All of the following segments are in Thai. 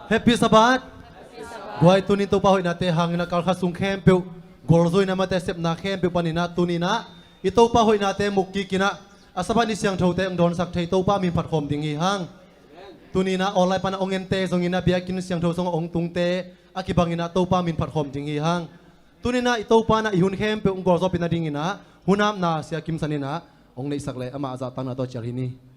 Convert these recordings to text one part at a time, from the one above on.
Happy Sabbath. Guai tunin to pahoy nate hangin na kalkasung kempeu golzoy na mate sep na kempeu panina tunina ito pahoy nate mukki kina asaban ni siang thote ang don sak thei to pa min phat khom ding hi hang tunina online pana ongente zongina biakin siang tho song ong tungte akibangina to pa min phat khom ding hi hang tunina ito pa na ihun kempeu ong golzo pina dingina hunam na sia kim sanina ong nei sakle ama aza tang na to chalhini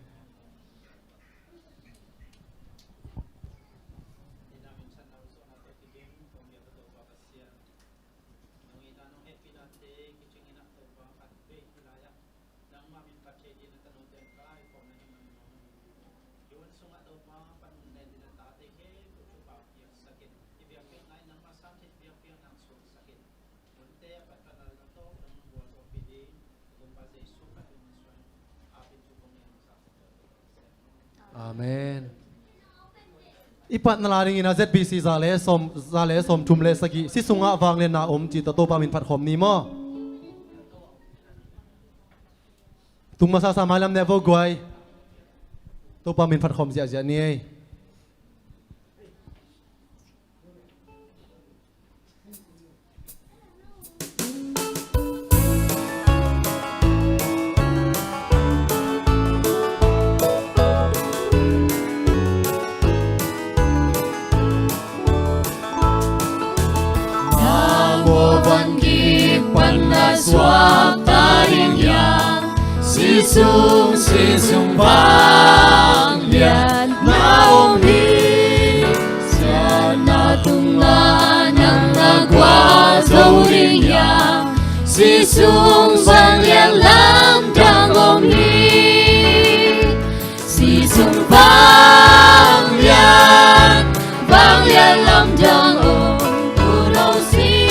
Amen. Ipat nalaring ina ZBC zale som tumle sagi si sunga wangle na ji to pa min phat khom ni mo tung masa samalam never guai to pa min phat khom zia zia ni Suat yang si sung bang lian naong hi sana tunga nang nagwa dâu yang si sung bang lian lam dang om hi si sung bang lian lam dang om tu lo si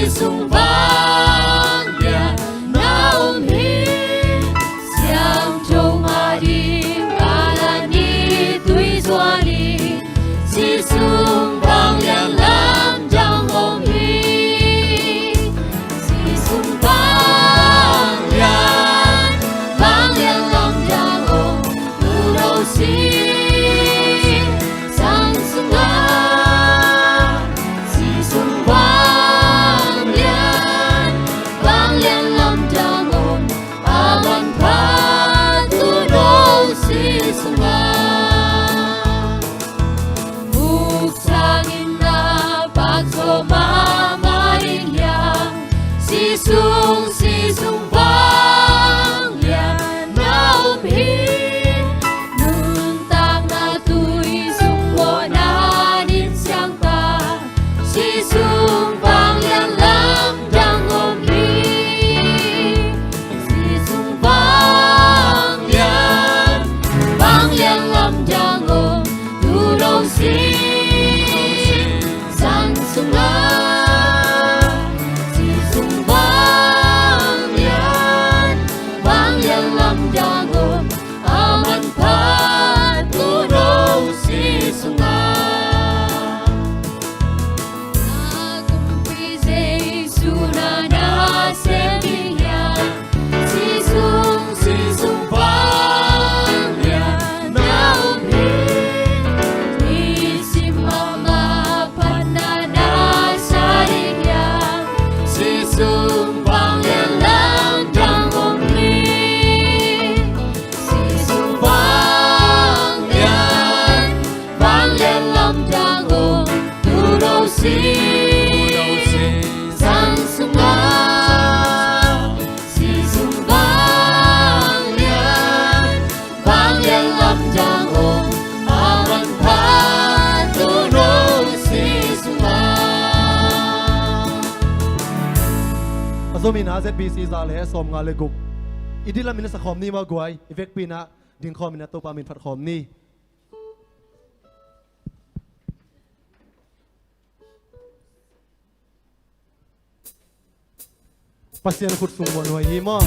sung vang lian naom hi siang châu ma đi ala ni tui doa đi si sung vang lian lam jang om hi si sung vang lian lam jang om tu đâu si sang sung la si sung vang si sung vang lian naom hi nun tang na tui sung mo na din siang ta si sung vang lian lam dang om hi si sung vang lian lam dang om tu đâu si sang sung la Zomi ZBC zale som nga leguk idila min sa khom ni ma guai evek pina din khom na to pa min phat khom ni pasien khut sung mo noi hi mo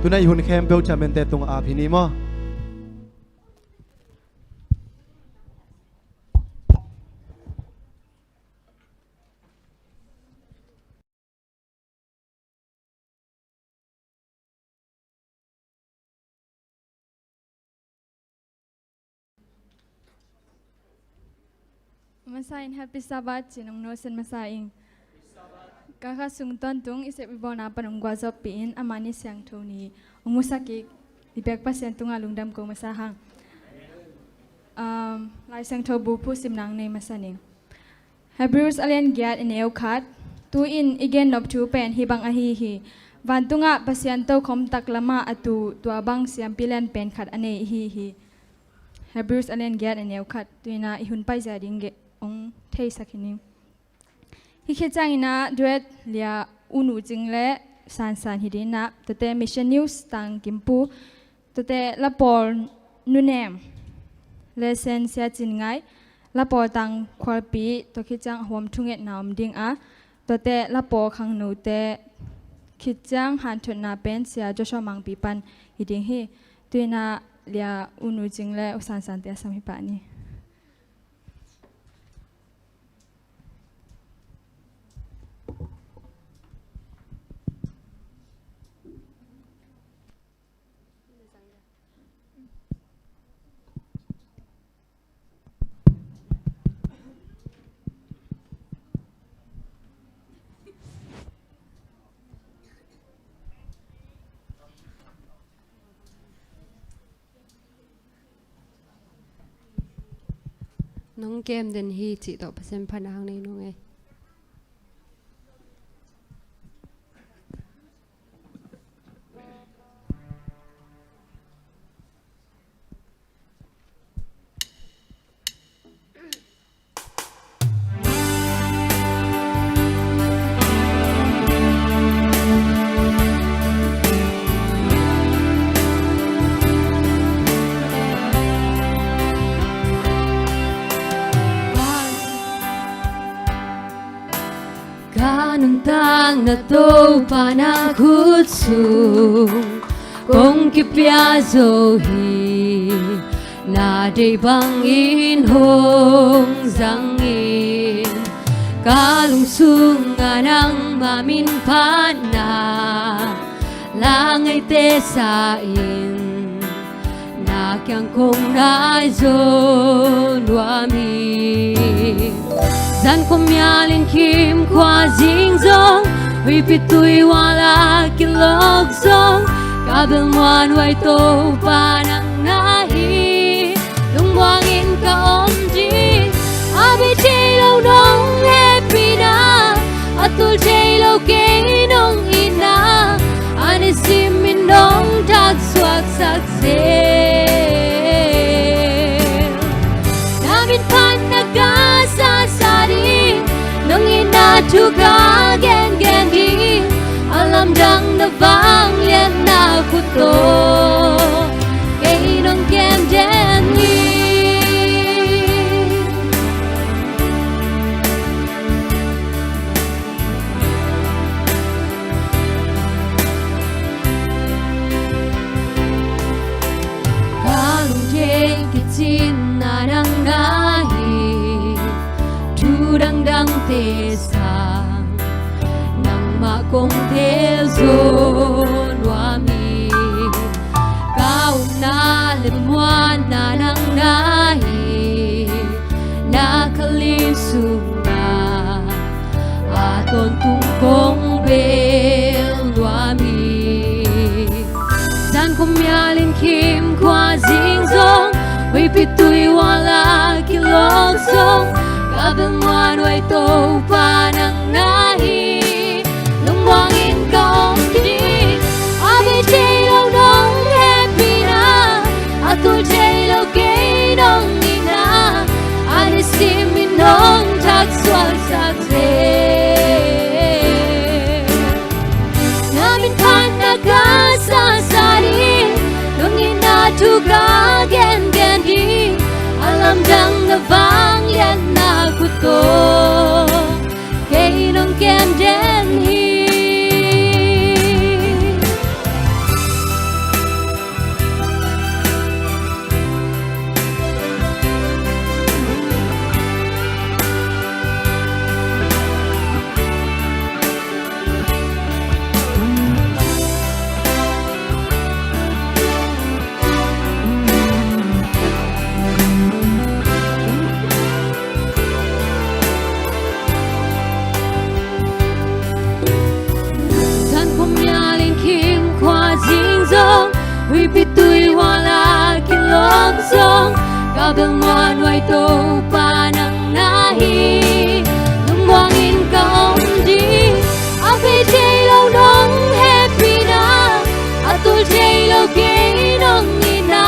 tunai hun campbell chamente tung a phini mo Masain happy Sabbath sinong nosen masaing. Kakasung tontung isip ibona panung guazopin amani siang toni. Umusaki ibek pasien tunga lungdam ko masahang. Lai siang to bupu simnang ne masaning. Hebrews alian giat in eukat. Tu in igen nop tu pen hibang ahihi. Vantunga pasien to kom taklama atu tuabang siam pilan pen kat ane hihi. Hebrews alian giat in eukat. Tuina ihun pai zading ong thei sakini hi khechangina duet lia unu jingle san hidina tate mission news tang kimpu tate lapor nunem lesson sia chingai lapor tang khwalpi to khichang hom thunget naum ding a tate lapor khang nu te khichang han thona pen sia joshua mang pipan hiding hi tuina lia unu jingle san te asam hi pa niน้องเกมเดนฮีจิตอเปอร์เซ็นต์พันหางในน้องไง dang na to panakutsu kong kipyazo hi na de bang in hong zangin kalungsung anang mamin pana langay te sa in na kyang kong nai zo nuami zan kumyalin kim kwa jing zong hui pitui wala kilog zong kabel muan wai to panang nahi lungwangin ka om ji abi chelo nong happy na atul chelo ke nong ina ani simin nong tak swak sak se namin pan nagasa sari nong ina juga gen gen di alam dang na vang lian na kuto kay nong gen gen ni kalung jeng kitsin na nang nahi tudang dang tesang nang makong tezo nuami kau na limwan na nang nahi nakalisung na aton tungkong bel nuami san kumyalin kim kwa jing zong hui pitui wala kilog zong kabel muan wai to panang nahi lungwangin ka om kini abi chelo nong happy na atul chelo ke nong ina ani simin nong tak swal sak se namin pan nagasa sari nong ina juga gen gen di alam dang na vang lian na kuto kay nong kem den hi hui pitui wala kilog zong kabel muan wai to panang nahi lungwangin ka om di abi chelo nong happy na atul chelo ke nong ina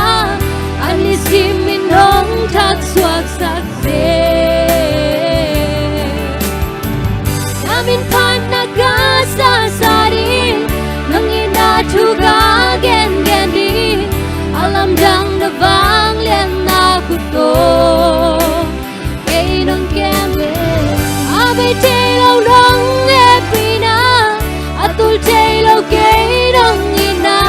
ani simin nong tak swak sak se namin pan nagasa sari nong ina juga gen gen di alam dang na vang lian na kuto kay nong kem abi chelo nong happy na atul chelo ke nong ina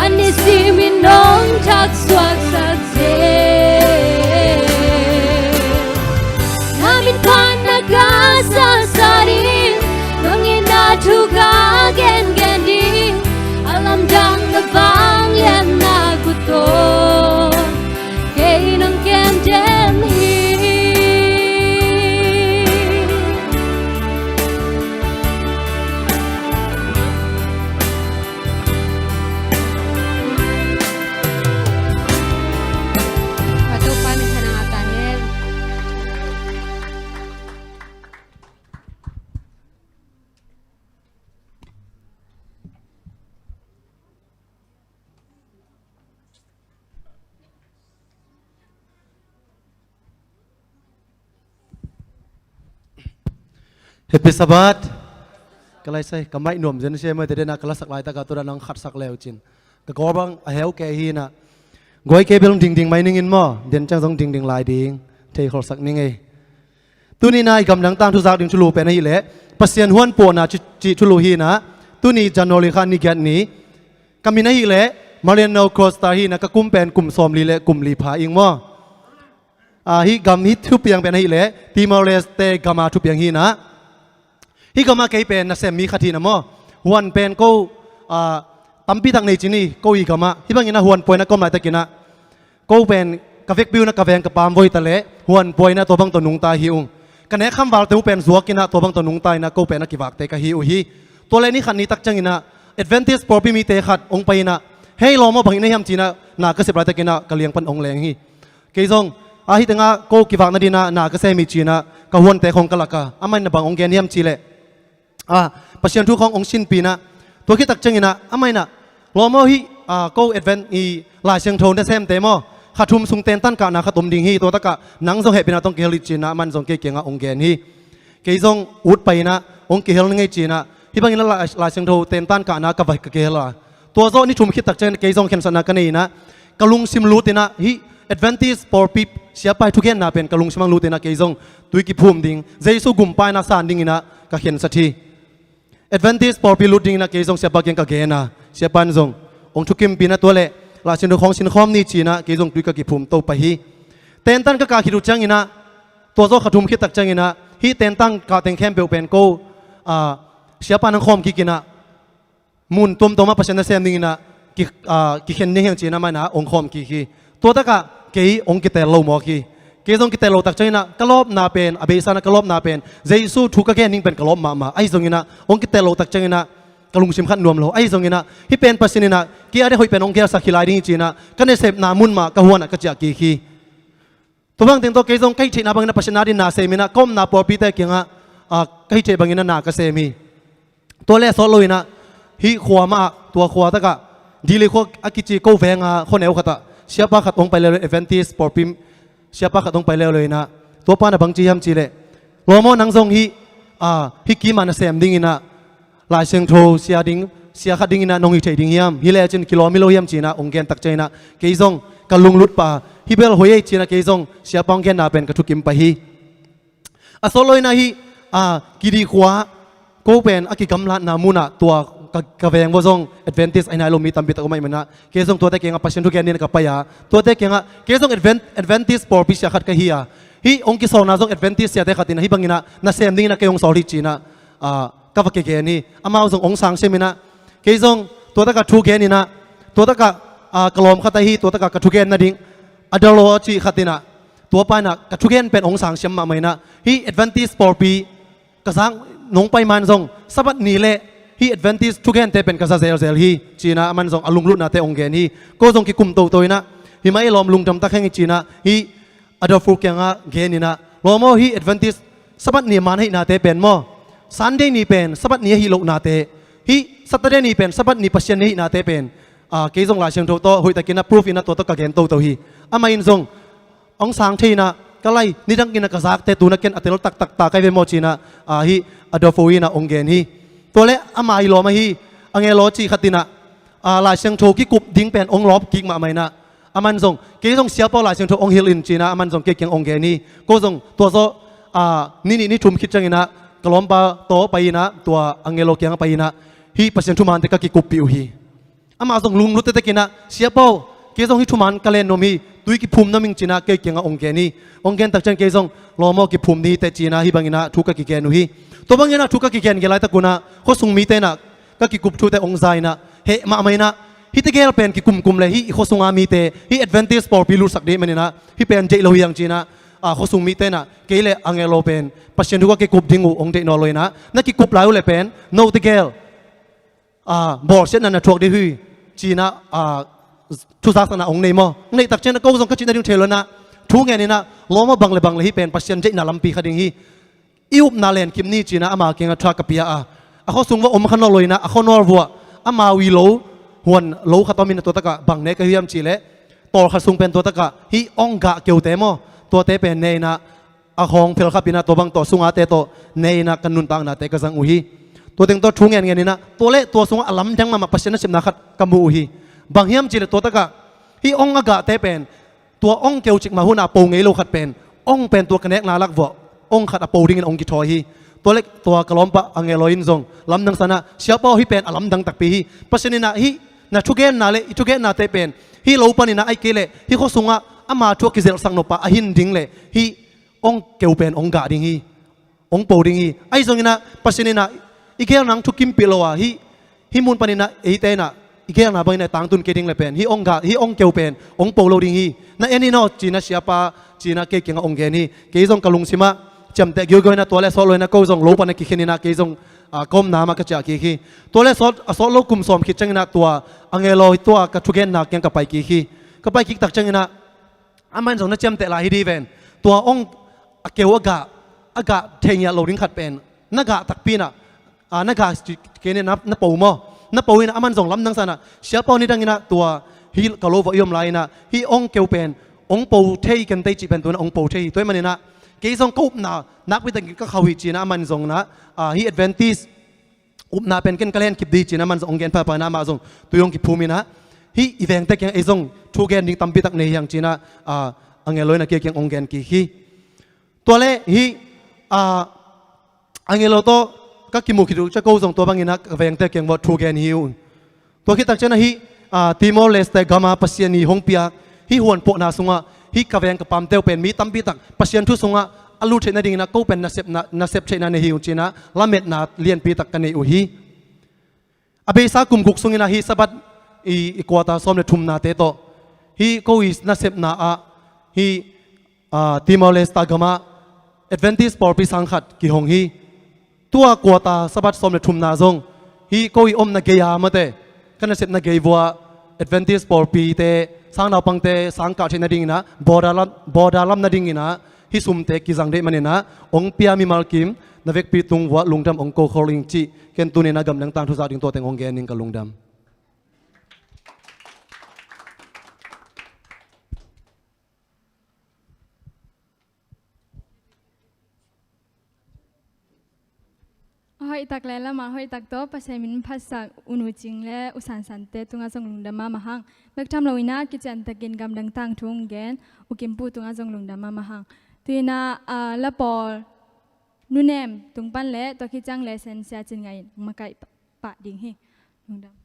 ani simin nong tak swak sak se namin pan nagasa sari nong ina juga gen gen di alam dang na vang lian na kuto kay nong kem den hi patupan sa nangatanin Happy Sabbath. Kalai sai kamai nom jen se mai te na kala sak lai ta ka tu nang khat sak leo chin. Ka ko bang a heu ke hi na. Goi ke belong ding ding mai ning in mo den chang jong ding ding lai ding thei khol sak ning ei. ตุนีนายกำลังตั้งทุกอย่างชุลูเป็นอะไรปัสยันหวนปวนาจิชุลูฮีนะตุนีจันโนลิขานิแกนนี้กำมินาฮีเล่มาเรียนโนครอสตาฮีนะก็กุมเป็นกลุ่มสอมลีเล่กลุ่มลีพาอิงมั้งฮีกำฮิทุบยังเป็นฮีเล่ทีมอเลสเตกำมาทุบยังฮีนะฮีกำมาเกยเป็นนักเซมีขัดทีนะมั้งหวนเป็นก็ตั้มปีตั้งในจีนี่ก็อีกำมาฮีบางอย่างนะหวนป่วยนะก็ไม่ตะกินนะก็เป็นกาเฟกบิวนะกาเฟงกับปามไว้ตะเล่หวนป่วยนะตัวบังตัวนุงตาหิวกันแห่คำวาลเตวเป็นสัวกินนะตัวบังตัวนุงตายนะก็เป็นนักกิวักเตะกะหิวฮีตัวเลนี้ขันนี้ตักจังอินะAdventist ปอปีมีเตะขัดองไปนะให้ลองมาบังอินะยามจีนะนาก็เสียบไรตะกินนะกะเลียงปันองแรงฮีเกยซงฮิตังะก็กิวักนั่นดีนะนาก็เสียมีจีนะกะหวนเตะของกะลักกะอามันนะบังองแกนยามจีเล่ปัจจัยทุกขององชินปีนะตัวคิดตักจังอินะอามันนะลองมาฮีก็ Advent อีลายเชียงโทนได้เซมเตะมั้งขัดทุมสุงเตนตันกะนาขัดตมดิ่งฮีตัวตะกะนังทรงเหตุเป็นต้องเกลิจีนะมันทรงเกี่ยงองแกนฮีเกยซงอุดไปนะองเกลนึงไงจีนะที่บางทีนั่นลายเชียงโทเตนตันกะนากับไว้กะเกลละตัวโซนี่ชุมคิดตักเจนเกยซงเข็นสนากันนี่นะกะลุงซิมลูตินะฮี Adventist for people เสียไปทุกแห่งนะเป็นกะลุงซิมังลูตินะเกยซงตุยกิภูมิดิ่งเจสุกุมไปนักสานดิ่งนะกะเข็นสักที Adventist for people ดิ่งนะเกยซงเสียไปเก่งกะเกนะเสียปันซงองชุกิมปีนะตัวเล่ลาเชียงโทของสินคอมนี่จีนะเกยซงตุยกะกิภูมิโตไปฮีเตนตันกะกาคิดุจังอินะตัวโซขัดทุมคิดตักจังอินะฮีเตนตันกะเต็งแคมเปลเป็นโกเสียปานังคอมกิกินะมุนตุมตัวมาประชันเซมนิ่งนะกิเข็นนี่ยังจีนะมานะองคอมกิกีตัวตะกะเกยองกิเตลโลมอกีเกยซงกิเตลโลตักใจนะกะลอบนาเป็นอเบซานะกะลอบนาเป็นเจซูทุกกะแกนิ่งเป็นกะลอบมาไอ้ซงนะองกิเตลโลตักใจนะกะลุงชิมขัดนวมโลไอ้ซงนะที่เป็นประชันนะกีอะไรหอยเป็นองเกลสักขีลายดิ่งจีนะกันในเสพนามุนมากะหัวนะกะจากกีตัวบางเต็งตัวเกยซงใกล้ชิดนาบางนะประชันนาดินาเซมินะก้มนาปอปีเตกิงะใกล้ชิดบางนะนากะเซมีตัวแรกสอนเลยนะฮิขวามาตัวขวาตะกะดีเลยขวาอากิจิโกแวงคนเอวขัดเสียปะขัดตรงไปเลย Adventist ปอปิมเสียปะขัดตรงไปเลยนะตัวป้านะบางจีฮัมจีเลยโลโมนังทรงฮิกิมันเซมดิ้งนะลายเชียงโทเสียดิ้งเสียขัดดิ้งนะนงฮิเทดิ้งยามฮิเลจินกิโลมิโลยามจีนะองเกนตักใจนะเกยซงกะลุงลุดป่าฮิเบลหอยจีนะเกยซงเสียปองเกนนาเป็นกระทุกิมไปฮิสอนเลยนะฮิกิดีขวาก็เป็นอากิกำลังนามุนะตัวกะเวงว่าทรง Adventist ไอ้นายลมมีตามบิดก็ไม่เหมือนนะเกยซงตัวแต่เก่งปัจจัยทุกแกนี่กับไปตัวแต่เก่งเกยซง Adventist ปอปิชขัดกะฮีฮีองกิโซนาทรง Adventist เสียแต่ขัดนะฮีบังนะน่าเซมดิ้งนะเกยองสอริจีนะกับว่าเกยนี่อามาทรงองสังเชมินะเกยซงตัวแต่กะทุกแกนี่นะตัวแต่กะกลอมขัดฮีตัวแต่กะทุกแกนนะดิ้งอดอลโลจีขัดนะตัวไปนะกะทุกแกนเป็นองสังเชมมาไหมนะฮี Adventist ปอปีกะสังนงไปมันทรงสับนี่เละฮี Adventist ทุกแห่งเตเป็นกษัตริย์เซลฮีจีน่ามันทรงอลุงรุ่นนาเตองเกนฮีก็ทรงกิคุมตัวนะฮีไม่ลอมลุงจำตะแข่งจีน่าฮีอดอลฟูกยังเกนี่นะลอมฮี Adventist สับนี่มันให้นาเตเป็นมั้ง Sunday นี่เป็นสับนี่ฮีโลนาเตฮีSaturday นี่เป็นสับนี่ปัจจัยนี่นาเตเป็นเกยทรงหลายเชิงโตหอยตะกินนะ proof นะตัวตะกะเกนตัวฮีอามาอินทรงองสังทีนะก็ไล่นี่ดังกินนักษัตริย์แต่ตัวนักเก็นอัตโนตักตาใครเป็นโมจีนะฮีอดอลฟูยีนะองเกนฮีตัวเล่อามาอิโลมาฮีอังเอโลจีขัดตินะลายเชียงโชกิกุบดิ้งเป็นองลอบกิกมาไหมนะอามันส่งเกี่ยงเสียเป้าลายเชียงโชองฮิลินจีนะอามันส่งเกี่ยงองเกนฮีก็ส่งตัวโซนี่ชุมคิดจังนะกลอมปาโตไปนะตัวอังเอโลเกียงไปนะฮีปัจจัยชุมันเตกกิกุบปิวฮีอามาส่งลุงรุตเตกินะเสียเป้าเกี่ยงฮิชุมันกะเลนโนมีตุยกิภูมิน้ำมิงจีน่าเกี่ยงองเกนี่องเกนตักจังเกี่ยงลอมอกิภูมินี้แต่จีน่าฮิบังอินะทุกกะกิเกนุฮีตัวบังอินะทุกกะกิเกนเกลัยตะกุนะเขาส่งมีเตนะกะกิกุบชูแต่องใจนะเฮมาไม่นะฮิตเกลเป็นกิกุมเลยฮิเขาส่งอามีเตฮิ Adventist ปอปิลูสักเดมันนะฮิเป็นเจโลยังจีน่าเขาส่งมีเตนะเกลอังเอโลเป็นปัจจัยทุกกะกิกุบดิ้งองเดนอลอยนะนักกิกุบลายอุเลเป็นโนตเกลบอลเช่นนั้นนะทวกดีฮีจีน่าทุสักษณะองค์ในมอในตักเจนก็ส่งกระจินได้ดูเทลนะทุกแง่นี่นะล้อมาบังเลยบังเลยที่เป็นปัจจัยเจนาลัมปีคดีฮีอิวนาเลนคิมนี่จีน่าอามาเก่งทรักกับเปียเขาส่งว่าอมขนลอยนะเขานอร์วัวอามาวีโลหวนโลขัดตอมินตัวตะกะบังเนกเฮียมจีเล่ต่อขัดส่งเป็นตัวตะกะฮีองกะเกี่ยวเตมอตัวเตเป็นเนนะอาของเพลขับปีนะตัวบังต่อส่งอาเตโตเนนะกันนุนตังนะเตกสังอุฮีตัวเต็งตัวทุกแง่นี่นะตัวเล่ตัวส่งอลัมจังมาปัจจัยนั้นสิบนักขัดกัมบูอุฮีบางเฮียมจีเลตัวตะกะฮีองอากาเตเป็นตัวองเกียวจิกมาหุนาโปงเอโลขัดเป็นองเป็นตัวกระเนกนาลักวะ องขัดอปูดิ้งองกิทอยฮีตัวเล็กตัวกระล้อมปะอังเอลอยน์ซงลำดังสนะเสียเป้าฮีเป็นลำดังตักปีฮีปัสนินะฮีนะชุกเกนนาเลชุกเกนนาเตเป็นฮีโลปานินะไอเกเลฮีเขาสุงะอามาชัวกิเซลสังโนปะอหินดิ้งเลฮีองเกวเป็นองกาดิ้งฮีองปูดิ้งฮีไอซงนะปัสนินะอีเกลนังทุกิมปิโลวะฮีมุนปานินะเอเตนะอีเกลนาบังนะต่างตุนเกดิ้งเลเป็นฮีองกาฮีองเกวเป็นองปูโลดิ้งฮีนะเอ็นนี่เนาะจีน่าเสียปะจีน่าเกกิงองเกนี่เกยซงกะลุงซิมะจำแต่เกี่ยวกับนะตัวเลสโซลเลยนะก็ซงโลปานะกิเขนินะเกยซงก้มน้ำมากระจายกี่ตัวเลสโซลโลกุมสอมคิดจังนะตัวอังเอโลตัวกระทุกเกนนักยังกับไปกี่ก็ไปคิดตักจังนะอามันส่งนักจำแต่ละฮิดีเวนตัวองเกวอากาเทียนโลดิ้งขัดเป็นนักตักปีน่ะนักเกเนี่ยนับปูมอนับปูนะอามันส่งล้ำดังสันนะเสียเป้านี่ดังนะตัวฮิกะโลวะยมไลนะฮิองเกวเป็นองปูเทยกันเตจิเป็นตัวนั้นองปูเทยตัวมันนี่นะเกยส่งกุบนะนักวิทยาก็เข้าวิจีนะมันส่งนะฮิแอดเวนติสอุปนาเป็นกันกระเล่นคิดดีจีนะมันส่งเกณฑ์พาปานามาส่งตัวยงคิดภูมินะฮีอีเวนต์แต่ยังไอส่งทูเกนดิ้งตั้มปีตักเนียงจีนะอังเอลอยนะเกี่ยงองเกนกี่ฮีตัวเล่ฮีอังเอลโตก็กิมุคิดจะกู้ส่งตัวบางอย่างนะเวนต์แต่ยังว่าทูเกนฮิวตัวคิดตักเจนะฮีติโมเลสเตกามาปัสยานีฮงเปียฮีหวนปนาสุงะฮีกะเวนกับปั๊มเตลเป็นมีตั้มปีตักปัสยานทุสุงะอลูเชนดิ้งนะกู้เป็นนับเชนนะฮิวจีนะละเม็ดนาเลียนปีตักกันในอุฮีอเบซ่ากุมกุกสุงินะฮีสบัดอีกวาตาสอมเลทุมนาเตโตฮีก็อิสนับเซปนาฮีติมอลเลสตากามาแอดเวนติสปอร์ปีสังขัดกิฮงฮีตัวกวาตาสบัดสอมเลทุมนาซงฮีก็อิอมนาเกียมาเตกันนับเซปนาเกียวัวแอดเวนติสปอร์ปีเตสังดาวปังเตสังกัดเชนดิ้งนะบอดาลัมนาดิ้งนะฮิสุมเตกิจังเดมันนะองเปียมิมัลกิมนเวกปีตุงวัวลุงดำองโกโคลิงจีเกนตุเนนะกำลังตั้งทุสาดิงตัวเต็งองเกนิงกับลุงดำหอยตักแล้วมาหอยตักโตภาษามินภาษาอุนุจิงและอุสานสันเตตุงาจงลุงดำมาหังเมื่อทำเราอินากิจันตะกินกำลังตั้งทุ่งแกนอุกิมปูตุงาจงลุงดำมาหังตุยนาละปอนูเนมตุงปันเละตัวคิดจังเลเซนเสียจินไงมาไก่ปะดิ่งเฮลุงดำ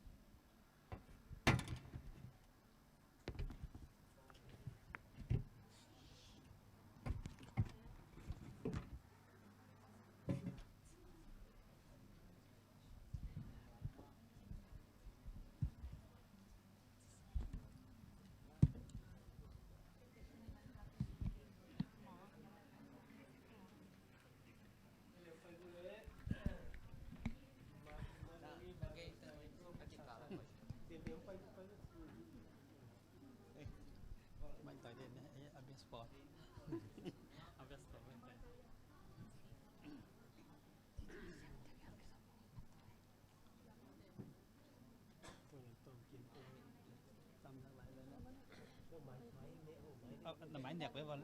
น้ำไม้แหนกไว้บอล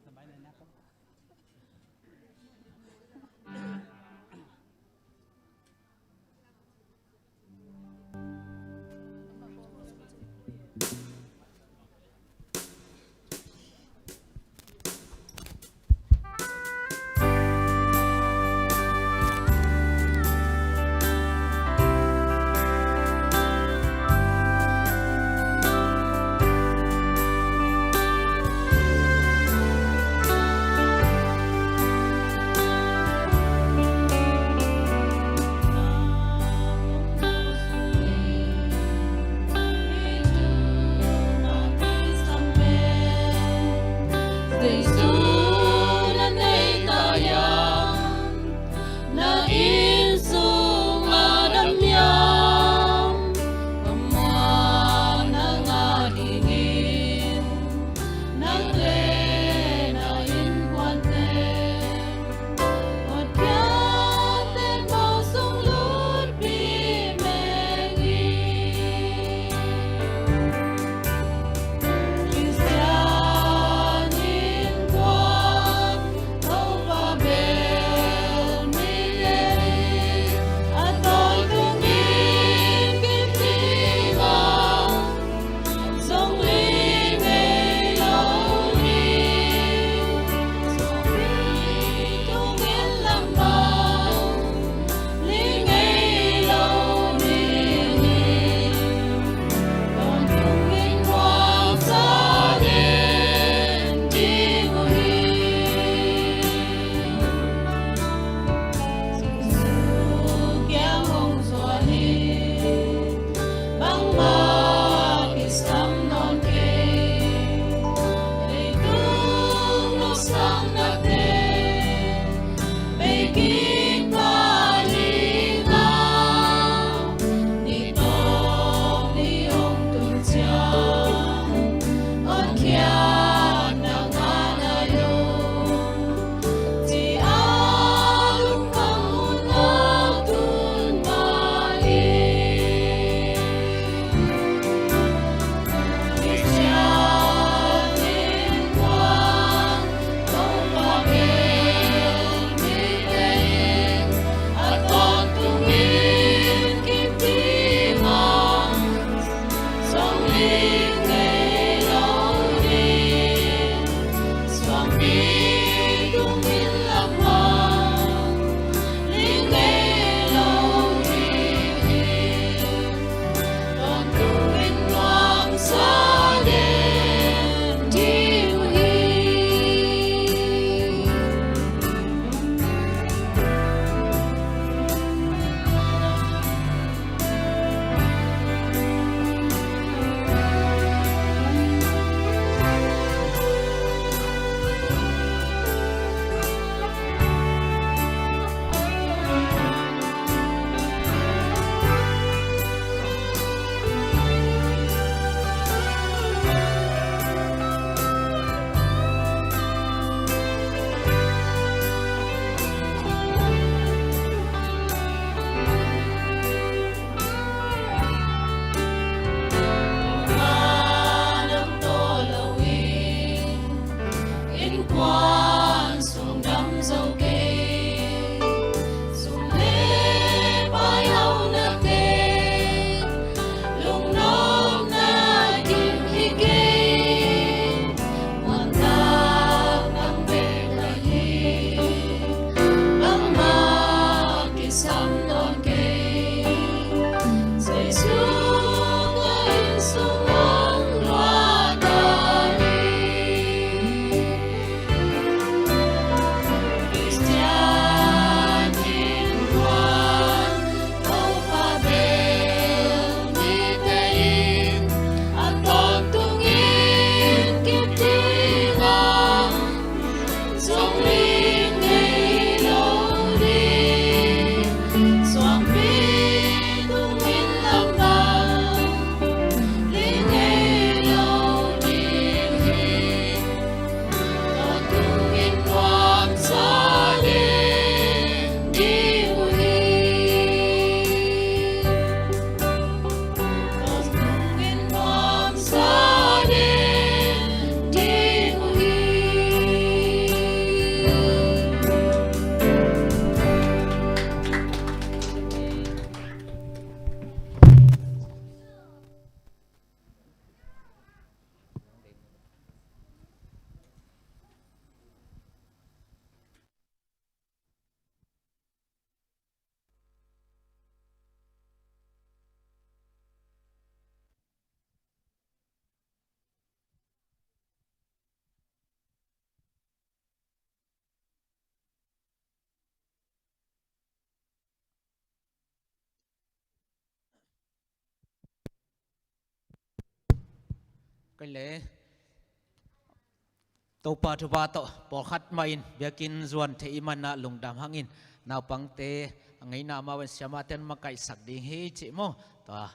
น้ำไม้ในนะครับ tung in lam hang linh nghe lâu đi con tung in loang xa đêm chiều hi quan xuống đắm dâu kê xuống lê bay hậu nước kê lùng nông na kim hi kê quan ta nắng về lại hi nắng ma kỳ sam non kê dây xuống anh xuống nắng loa ta đi cái lẽ tàu pa thu ba to bỏ khát main biakin zuan thế imana lùng đam hangin nào bang te ngày nào mà vẫn xem tên mà cái sắc đi hi chị mo ta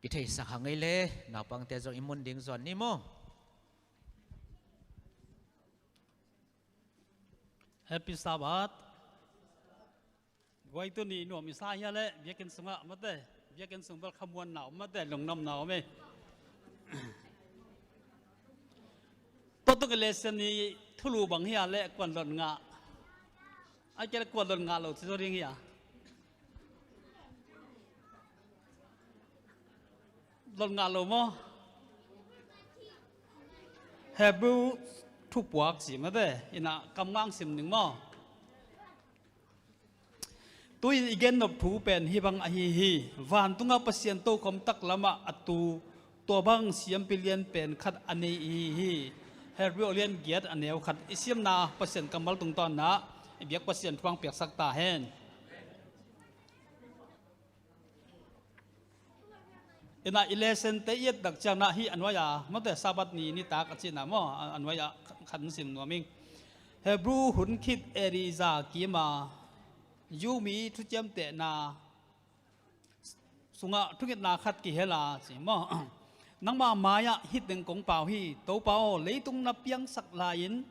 cái thế sắc hàng ngày lẽ nào bang te rồi imun ding zuan ni mo Happy Sabbath. Quay tu ni nuông misai ya le, biakin sunga mate, biakin sungbal khamuan nau mate, long nam nau me. Toto ke lesson ni thulu bang hiya le kwan lon nga. Ai kira kwan lon nga lo so ring hiya. Lon nga lo mo. Hebrew thu buộc gì mà thế, ina cầm ngang sim nương mo. Tôi igen nộp thu pen hi bang ahi hi, van tunga pasien to kom tak lama atu, to bang siam pilien pen khat ane hi, Hebrew alien giat aneu khat isiam na pasien kamal tung ton na, biak pasien tuang piak sak ta hen. Ina ilesen te yet dak chang na hi anwaya mate sabat ni ta ka china mo anwaya khan sim no ming Hebrew hun khit eriza kima yumi thu chem te na sunga thungit na khat ki hela chi mo nangma maya hit deng kong pau hi to pau leitung na piang sak lain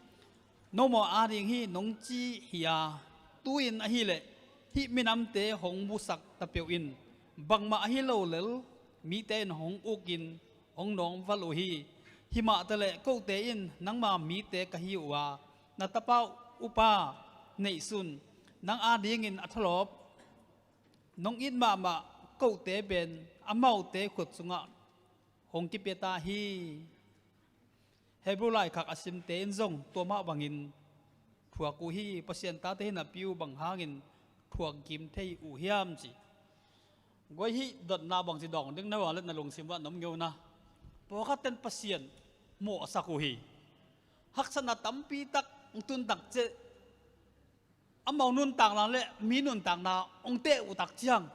no mo aring hi nong chi hiya tuin a hi le hi minam te hong bu sak ta peu in bangma hi lo lel mi tên hong ukin hong nong valuhi hima tele ko te in nangma mi te kahiwa na tapau upa nei sun nang ading in athlop nong in ma ko te ben amau te khut sunga hong ki peta hi Hebrew lai khak asim te in zong to ma bangin thua cú hi pasien ta thế na piu bằng hangin thua kim thấy u hiam gì gọi hi đợt na bằng gì đong đứng nào lên na lùng sim vạn nấm nghêu na bỏ các tên pasien mỏ sa cú hi hắc san na tắm pi tắc tun tắc chế amau nun tang la le mi nun tang na ong te u tak chiang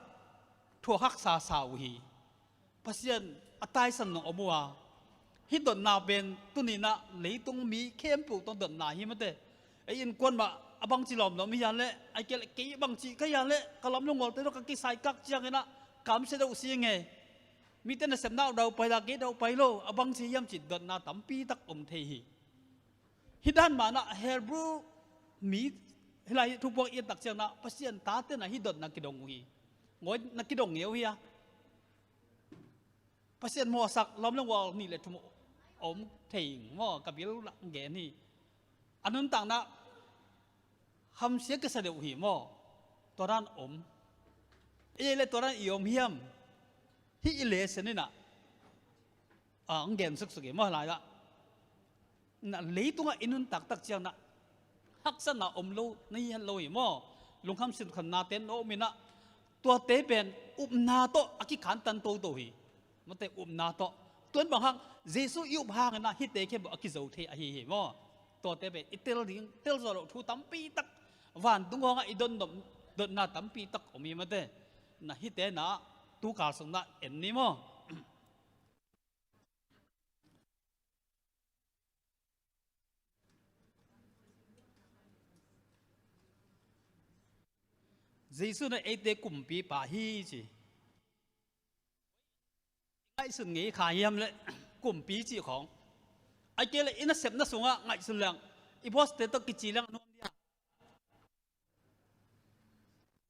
thua hắc sa sa u hi pasien atai san no omua hi đợt na ben tunina lấy tung mi kem pu tong đợt na hi mà thế ai in quân mà abang chỉ lòm nó mi yan lệ ai kia cái bằng chỉ cái yan lệ cả lắm luôn ngồi tới đó cái sai các chiang cái na cảm sẽ đâu xí nghe mi tên là xem nào đâu phải là cái đâu phải lo abang chỉ yam chỉ đợt na tắm pi tắc thề hi hi đan mà na Hebrew mi lại thu buộc yên tắc chiang na pasien ta tên là hi đợt na cái đồng hi ngồi na cái đồng nhiều hi à pasien mua sạc lắm luôn ngồi ni lệ thu thề mua cái biểu lặng ghé ni anh nun tang na hầm xía cái sao được hi mòตัวนั้นấy làตัวนั้นyom hiam hi ile sen ni na ang gen suk suk mò lại la na lấy tung inun tak tak chiang na hắc san na lo ni han lo hi mò lung kham sin khan na ten o mi na tua te ben na to aki khan tan to to hi ma te na to tuan bang hang jesu yup hang na hi te ke bo aki zo the a hi mòตัวเตเป็นอิตาลีเตลโซโลทูตั้มปีตักวันตุงงอีดนดนนาตั้มปีตักอมีมาเตนะฮิเตนะตูการสงนะเอ็นนี่มั้งเจสุนะเอเตกุมปีป่าฮีจีไอ้สุนงี้ขายยำเลยกุมปีจีของไอ้เกลอินเซปนัสงะไงสุดแรงอีพอสเตตกิจิลังนุ่มเดีย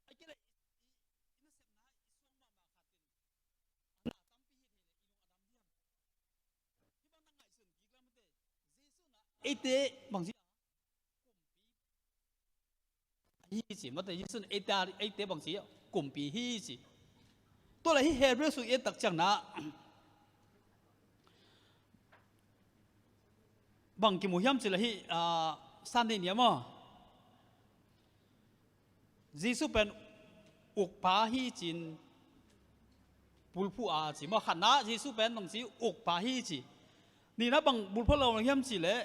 ไอ้เกลอินเซปนะอิสงมามาขัดตินตั้มปีเฮเลอีลงอดัมเดียที่บ้านนั่งไงสุนกีกลางมันเตเจสุนะเอเตบางทีฮีจีมันเตเจสุนะเอเตเอเตบางทีกุมปีฮีจีตัวอะไรที่เฮเบรสุเอตักจังนะบางกิมุฮิมสิละฮิสันนิยามะยิสุเป็นอุกปาฮิจินบุลผู้อาจิมะขันนะยิสุเป็นบางสิอุกปาฮิจินี่นะบางบุลพเราฮิมสิละ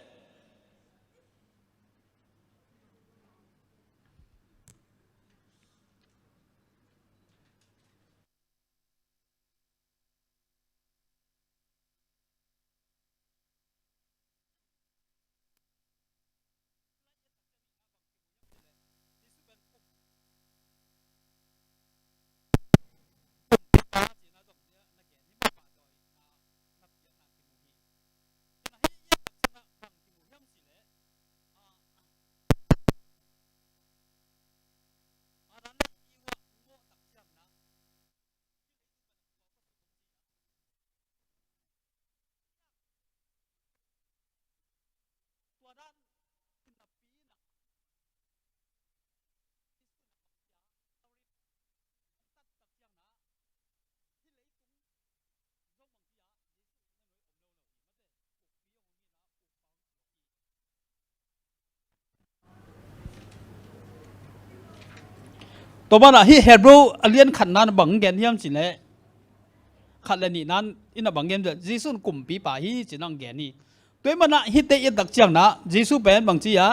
ตัวบ้านที่เฮบรูเลียนขันนั้นบังเกนฮิมสิเลยขันเลนี่นั้นอินบังเกนเดจิสุนกุมปีป่าฮีจินังเกนี่ตัวมันฮิตเตยตักเจียงนะจิสุเป็นบางทีอะ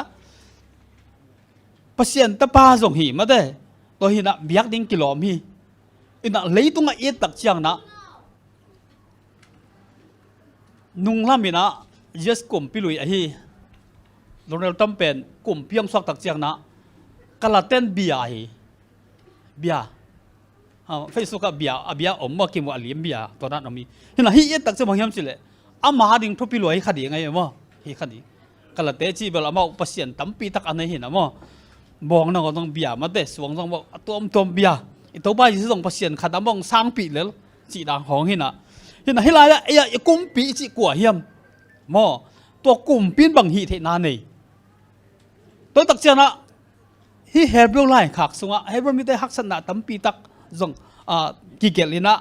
pasien ta pa zong hi ma de to hi na biak ding kilom hi ina leitung a et tak chiang na nung lamina just kum pilui a hi lonel tampen kum piang sok tak chiang na kalaten bia hi bia Facebook a bia om ma kim wa lim bia to na nomi hina hi et tak che bang yam chile ama ding thu pilui khadi ngai mo hi khadi kalate chi bel ama pasien tampi tak anai hi na moบองนั่งก็ต้องเบียมาเตะสวงต้องบอกตัวเบียอีตัวบ้านที่ต้องเปลี่ยนขัดน้ำบองสร้างปีแล้วจีด่างหองหินะหินะให้ไรละไอ้กุมปีจีกัวเฮียมมอตัวกุมปีนบังหีเทนานี่ตัวตักเจ้านะที่เฮบรูไล่ขักสงะเฮบรูมีแต่หักษณะตั้มปีตักจงกิเกลินะ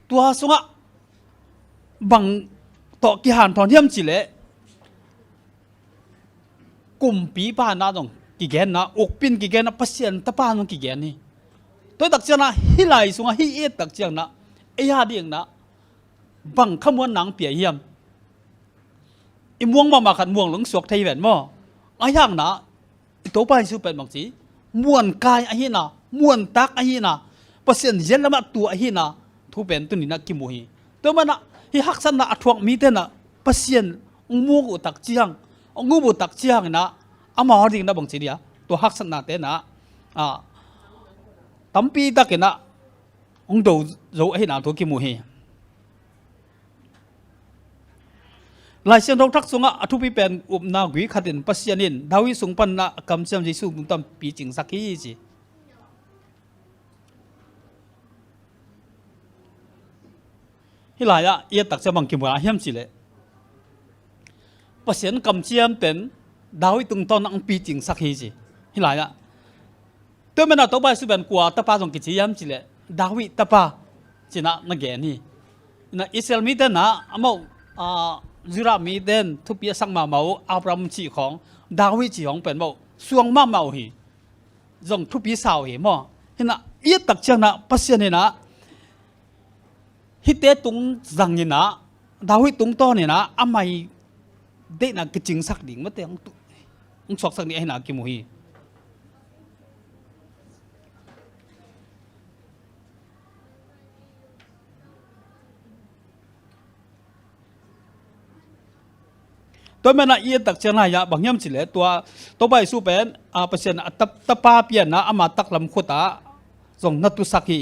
ตัวสงะบังต่อกิหานทอนเฮียมจีเล่ก กลุ่มปีป้านะตรงกี่แกนนะอกปินกี่แกนนะพัศยันตะป้าตรงกี่แกนนี่ตัวตักเจ้านะฮิไลสุงฮิเอตักเจ้านะเอียดีงนะบังขมวนหนังเปียเยี่ยมอิม่วงมาขัดม่วงหลงสวกไทยแหวนม่อไอ้ย่างนะตัวไปสู้เป็นบางทีม่วนกายไอ้หินะม่วนตักไอ้หินะเปอร์เซ็นต์เย็นละมาตัวไอ้หินะทุเป็นตัวนี้นะกิมุฮีตัวมันนะฮิฮักสันนะทวงมีเตนะเปอร์เซ็นต์ม่วงอุตักเจียงงูบุตักเจียงนะอามาหอดิ่งนะบางทีเดียตัวฮักสันนะเตนะตั้มปีตักนะดูรู้ไอ้หินะตัวกิมุฮีหลายเส้นทางทักษะทุพิเป็นอุปนาวิขัดินปัสยานินดาวิสุงปันนะกำเสียมยิสุมุตตัมปีจิงสักฮีจีฮิลายะเอียตักจะบังกิมวาเฮียมสิเลปัสยานกำเสียมเป็นดาวิตุงตอนนังปีจิงสักฮีจีฮิลายะตัวมันตัวไปสุเป็นกัวตะปาจงกิจยามสิเลดาวิตะปาจีน่ะนักเกนี่นะอิสราเอลมีแต่นะอโมจุรามีเดนทุบยาสังมาเมาอับรามจีของดาวิจีของเป็นเมาสวงมาเมาหีจงทุบยาสาวหีมั่วเห็นนะเอียตักเชียงนะปัสยานี่นะฮิตเตตุงจังนี่นะดาวิตุงต้อนี่นะอาไม่เด็กนักจิงสักดิ่งมาแต่องสอกสักนี่ให้นักกิมุฮีตัวมันน่ะเอียตักเชียงรายบางย่ำสิเลตัวไปสู้เป็นเปอร์เซ็นต์ตะปาเปียนนะอามาตักลำขุตาส่งนัตุสักฮี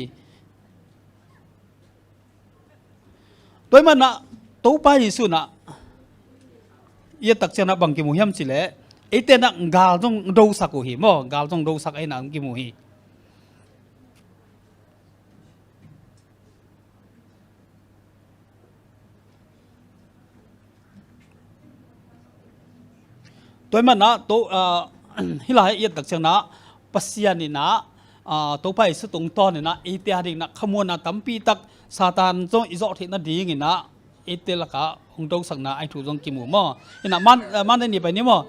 ตัวมันน่ะตัวไปสู้นะเอียตักเชียงรายบางกิมุย่ำสิเลไอเตนักกาลจงดูสักฮีมั้งกาลจงดูสักไอ้นักกิมุฮีตัวมันนะตัวฮิลายเอียตักเชียงนะปัสยานี่นะตัวไปสุดตรงตอนนี่นะอีเตียดิ่งนะขโมยนะตั้มปีตักซาตานจงอิจฉาที่นั่นดีงี้นะอีเตียละกะคงต้องสักนะไอถูกจงกิมูมั้งนี่นะมันได้นี่ไปนี่มั้ง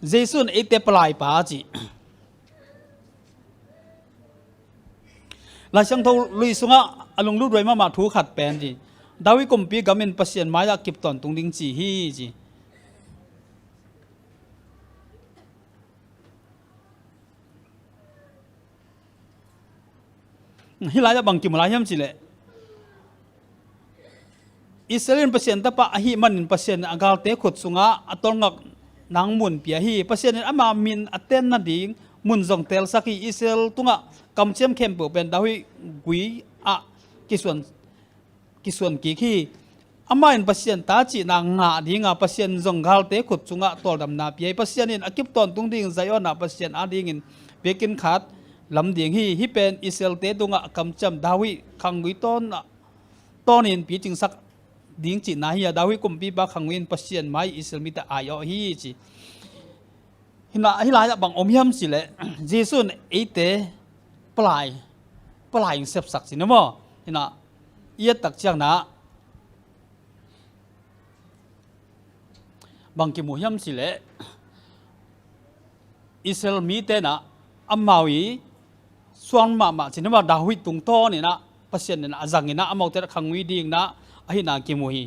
เจสุนอีเตียปลายป่าจีหลายช่างทลุยสุงะอารมณ์รู้ด้วยมาถูกขัดแปลนจีดาวิกรมปีกำเนิดปัสยานมายากิบตอนตรงดิ่งจีฮีจีฮิลายะบางกิมลายมสิเลอิสราเอลเปอร์เซ็นต์ตะปะฮีมันเปอร์เซ็นต์อากาศเตะขุดสุงะอัตงงักนางมุนเปียฮีเปอร์เซ็นต์อามามินอัตเตนนาดิงมุนจงเตลสักอิสราเอลตุงะกำเชียมเข้มเปเป็นดาวิกุยกิส่วนกิขีอามาอินเปอร์เซ็นต์ตาจีนางงาดิงเปอร์เซ็นต์จงกาลเตะขุดสุงะตัวดำนาเปียเปอร์เซ็นต์อินอากิบตอนตุงดิ่งใจอ่อนเปอร์เซ็นต์อาดิงอินเบียกินขาดลำเดียงฮีเป็นอิสราเอลเตตุงะกำจำดาวิขังวิต้นอินปีจึงสักดิ่งจีน่าฮีดาวิกุมปีบาขังวินปัสเซียนไม่อิสราเอลมีแต่อายอฮีจีฮิลายะบางอมยมสิเลเจสุนเอเตปลายเสพสักสินะมั้งฮินะเอียตักเชียงนะบางกิมุยมสิเลอิสราเอลมีแต่นะอามาวีส่วนมาสินะว่าดาวิตุงโตนี่นะเปอร์เซ็นต์นี่นะจังนี่นะอามาเตะขังวิดิ่งนะไอ้นากิมุฮี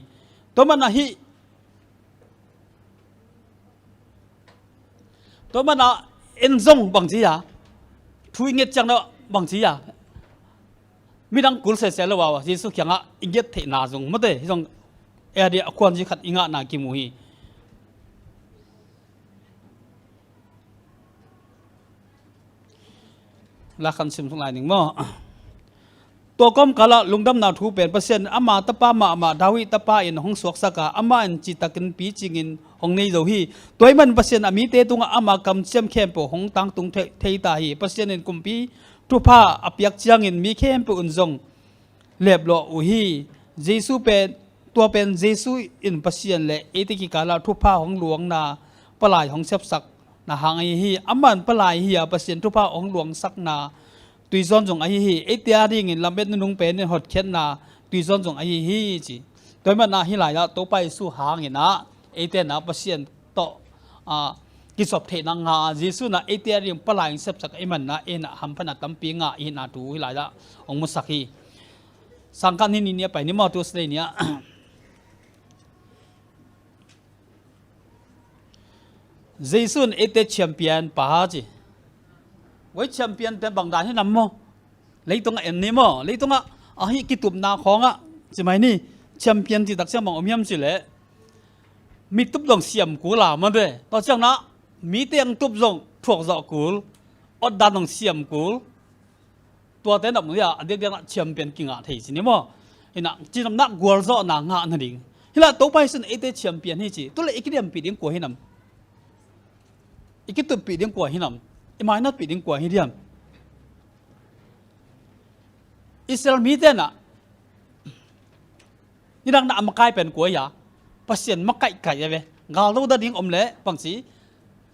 ตัวมันนะฮีตัวมันนะเอ็นซงบางทีอะทุยเงียจังนะบางทีอะมีดังกุลเสียแล้วว่าที่สุดยังอ่ะอิเงียเทนาจงไม่ได้ที่จงเดียควรจะขัดอิงะนากิมุฮีลักขันซิมทุกหลายหนึ่งมั้งตัวก้มกะละลุงดำนาทูเป็นเปอร์เซ็นต์อามาตะป้ามาดาวิตะป้าอินห้องสวกสกาอามาอินจิตตะกินปีจิงินห้องนี้เจ้าฮีตัวมันเปอร์เซ็นต์อามีเตตุงอามากำเชียมเข้มปห้องตังตุงเทยตาฮีเปอร์เซ็นต์อินกุมปีทุพาอภิยักจังอินมีเข้มปอุนจงเล็บโลอุฮีเจสุเป็นตัวเป็นเจสุอินเปอร์เซ็นต์เลยเอติกิกาละทุพาห้องหลวงนาปลายห้องเซบสักนาหางไอฮีอามันปลายฮีเปอร์เซ็นต์ทุพาห้องหลวงสักนาตุยซ้อนจงไอฮีเอติอาดิ่งลำเบ็ดนุ่งเป็นหดเข็นนาตุยซ้อนจงไอฮีจีโดยมันนาฮิลายะตัวไปสู่หางนะเอเตนะเปอร์เซ็นต์ต่อ กิสอบเทนังงาเยซูน่ะเอเตียริงปลายเสพสักไอมันนะเอ็นหัมพนัดตั้มปีงาอินาตูฮิลายละองมุสักฮีสังกัดนี้เนี่ยไปนี่มาตัวสเลเนี่ยเยซูเอเตียแชมเปี้ยนป้าจีไว้แชมเปี้ยนแต่บางด่านให้นำมั้งเลยตรงเอ็นนี่มั้งเลยตรงฮิกิตุบนาของใช่ไหมนี่แชมเปี้ยนที่ตักเสียมองอมยำสิเลยมีตุบลงเสียมกูหลามันเลยตอนเช้านะมีเตียงตุบลงถูกเจาะกูอดดันลงเสียมกูตัวเต้นแบบนี้เด็กๆแชมเปี้ยนกิ่งที่สินี่มั้งเห็นนะจีนนักกัวเจาะนางนั่นเองเฮ้ยตัวไปสุดเอเตียแชมเปี้ยนนี่จีตัวเล็กอีกเดียมปีเดียงกัวให้นำอีกตัวปีเดียงกัวให้นำอีไม่นัดปีเดียงกัวให้เดียมอิสราเอลมีเต้นนี่ดังนั้นมาใกล้เป็นกัวยาภาษามาใกล้ใกล้ยังไงกาลูดดิ้งอมเล่บางที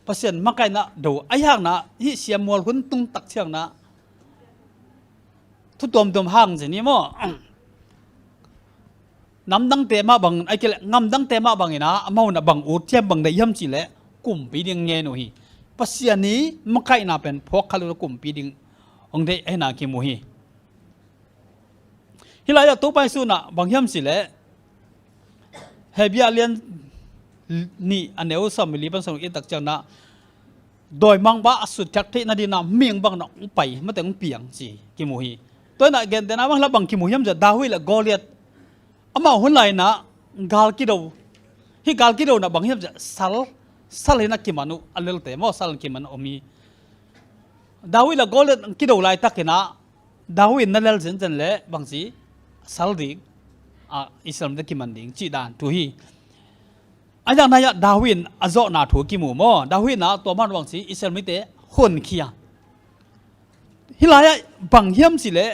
ภาษามาใกล้น่ะดูไอ้ห่างน่ะที่เสียมัวคนตุ้งตักเชียงน่ะทุกตัวห่างสินี่มั้งน้ำดังเตะมาบางไอ้เกล็ดน้ำดังเตะมาบางนะมาหน้าบางอุดเทียบบางได้ย่ำจีเล่กลุ่มปีดิ่งเงี้ยหนูฮีภาษานี้มาใกล้น่ะเป็นพวกเขาเรียกกลุ่มปีดิ่งองได้ไอ้นาคิมูฮีที่ไรจะตัวไปสู้น่ะบางย่ำจีเล่เฮบิอาเลียนนี่อันเดียวสมัยลีบันสนุกอิตักจังนะโดยมังบ้าสุดจักที่นาดีน่ะเมียงบังน่ะไปมาแต่งเปียงสิกิมูฮีตัวน่ะเกณฑ์แต่น่ะบางละบางกิมูฮีมันจะดาวิละกอเลียดอามาหุ่นไหลน่ะกาลกิโดที่กาลกิโดน่ะบางทีมันจะสัลนักกิมานุอันเลลเตมอสัลกิมันอมีดาวิละกอเลียดกิโดไหลตักน่ะดาวินั่นเลลเซนเซนเล่บางสิสัลดิอิสลามได้กิมันดิ่งจีดานทุฮีอาจารย์นายดาวินอาจจะน่าถูกกิมูมอดาวินน่ะตัวมันบางสิอิสลามไม่เตะคนเขียฮิลายบางเฮียมสิเล่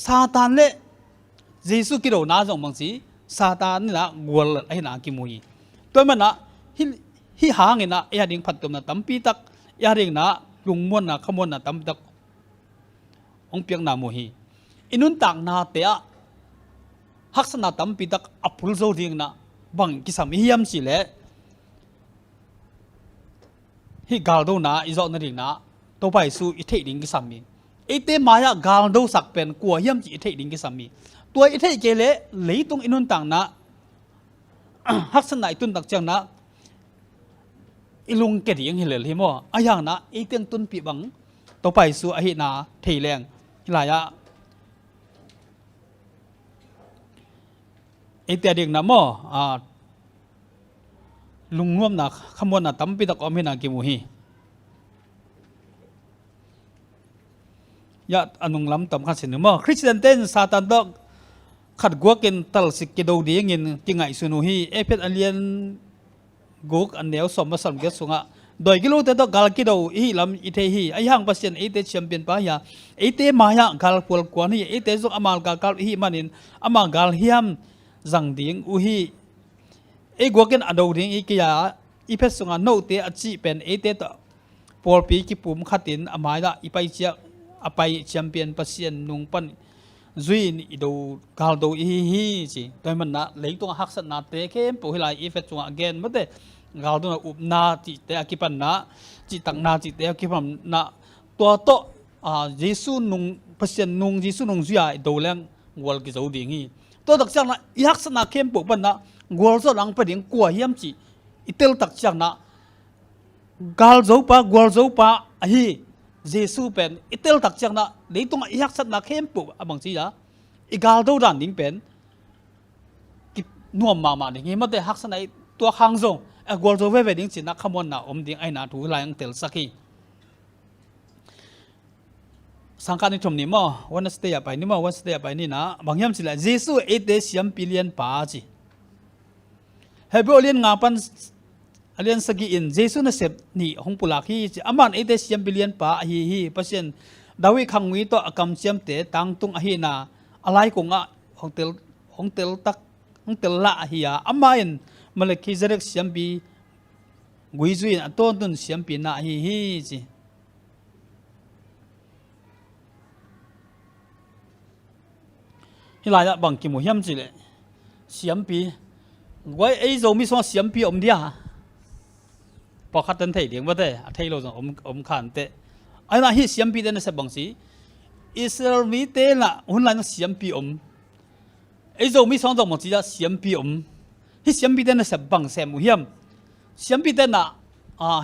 ซาตานเล่เยซูกิโดน่าส่งบางสิซาตานนี่นะกวลไอ้น่ากิมูฮีตัวมันน่ะฮิหางน่ะยาดิ่งพัดตัวน่ะตั้มปีตักยาดิ่งน่ะลุงม้วนน่ะขมวนน่ะตั้มตักองเปียงน่ามูฮีอินุนต่างน่าเตะฮักษณะตั้มปีตักอัพพุลโซดิ่งน่ะบางกิสามีเฮียมสิเล่ฮิกาลโดน่ะอิจอนั่นดิ่งน่ะตัวไปสู่อิเทดิ่งกิสามีไอเตมายากาลโดสักเป็นกัวเฮียมจีอิเทดิ่งกิสามีตัวอิเทเกเล่เลยตรงอินุนต่างน่ะฮักษณะตุนตักจังน่ะอิลุงเกดิ่งเฮเลลฮิโมอายังน่ะไอเตียงตุนปีบังตัวไปสู่อหินาเทแรงฮิลายะไอเตียดิ่งน่ะโมลุงง่วมน่ะขมวนน่ะตั้มปีตักอมหินากิมูฮียาอันนุงล้ำต่ำขั้นเสนอมาคริสเตียนเต้นซาตานดอกขัดกัวกินตัลสิกเกดูดีเงินกิงไงสุนุฮีเอเพดอันเลียนกุกอันเดียวสมบัติสมเกสุงะโดยกิโลเตตกาลกิโดอีลำอิเทฮีไอห่างปัสเซนเอเตแชมเปี้ยนป้ายาเอเตมายากาลพัวกวนฮีเอเตซุกอมาลกาลฮีมันินอมากาลฮิมจังดิงอุฮีเอกัวกินอดูดิงอีกิยาอีเพดสุงะโนเตอจิเป็นเอเตตพอลปีกิปุ่มขัดินอมายาอีไปเจียอไปแชมเปี้ยนปัสเซียนนุงปันจุยนี่ดูกาลดูฮีจีโดยมันน่ะเลี้ยงตัวฮักษณะเตะเข้มปุ๋ยลายอีเฟตจงเกนไม่ได้กาลดูน่ะอุบนาจิเตะกิปันน่ะจิตังนาจิเตะกิปันน่ะตัวโตเยซูนุงปัสเซียนนุงเยซูนุงจุยดูแรงวัวกิจเอาดิ่งฮีตัวตักจังน่ะฮักษณะเข้มปุ๋ยปันน่ะวัวจะหลังไปดิ่งกัวเฮียมจีอิเตลตักจังน่ะกาลจูปะวัวจูปะฮีเยซูเป็นอิเตลตักจังนะในตรงยักษ์สัตว์นักเข้มปุ๊บบางทีนะอีกาลดูดันดิ้งเป็นกินัวมาเนี่ยงี้มันได้ฮักษณะตัวข้างทรงกวลโจเวดิ้งสินักขมวนน่ะดิ้งไอ้น่ะถูลายอังเตลสักทีสังกัดในชมนี้มั้งวันสเตียไปนี่มั้งวันสเตียไปนี่นะบางยามสิละเยซูเอเดสิมพิเลียนป้าจีเฮเบอเลียนงาปันเรียนสกีอินเจสุนัสเซบนี่หงปุลักฮีอามันเอเดเซียมบิเลียนป้าฮีเปอร์เซ็นต์ดาวิคังวิโตอกำเซียมเตตังตุงฮีนาอะไรกงะหงเตลตักหงเตลละฮีอามันมาเลกิเซเรกเซียมบีกุยจุยนต้นตุนเซียมปีนาฮีจีฮิลายะบังกิมุฮิมจีเลเซียมปีไว้ไอ้โจมิสวงเซียมปีอมเดีย พอคัดตันเทียงว่าแต่เทียเราจะขันเตะไอ้น่ะฮิเสียมปีเดนเสบังสีอิสราเอลมีเตน่ะหุ่นหลังเสียมปีไอ้โจมีสองตัวมันจะเสียมปีฮิเสียมปีเดนเสบังเสมุเฮียมเสียมปีเดน่ะ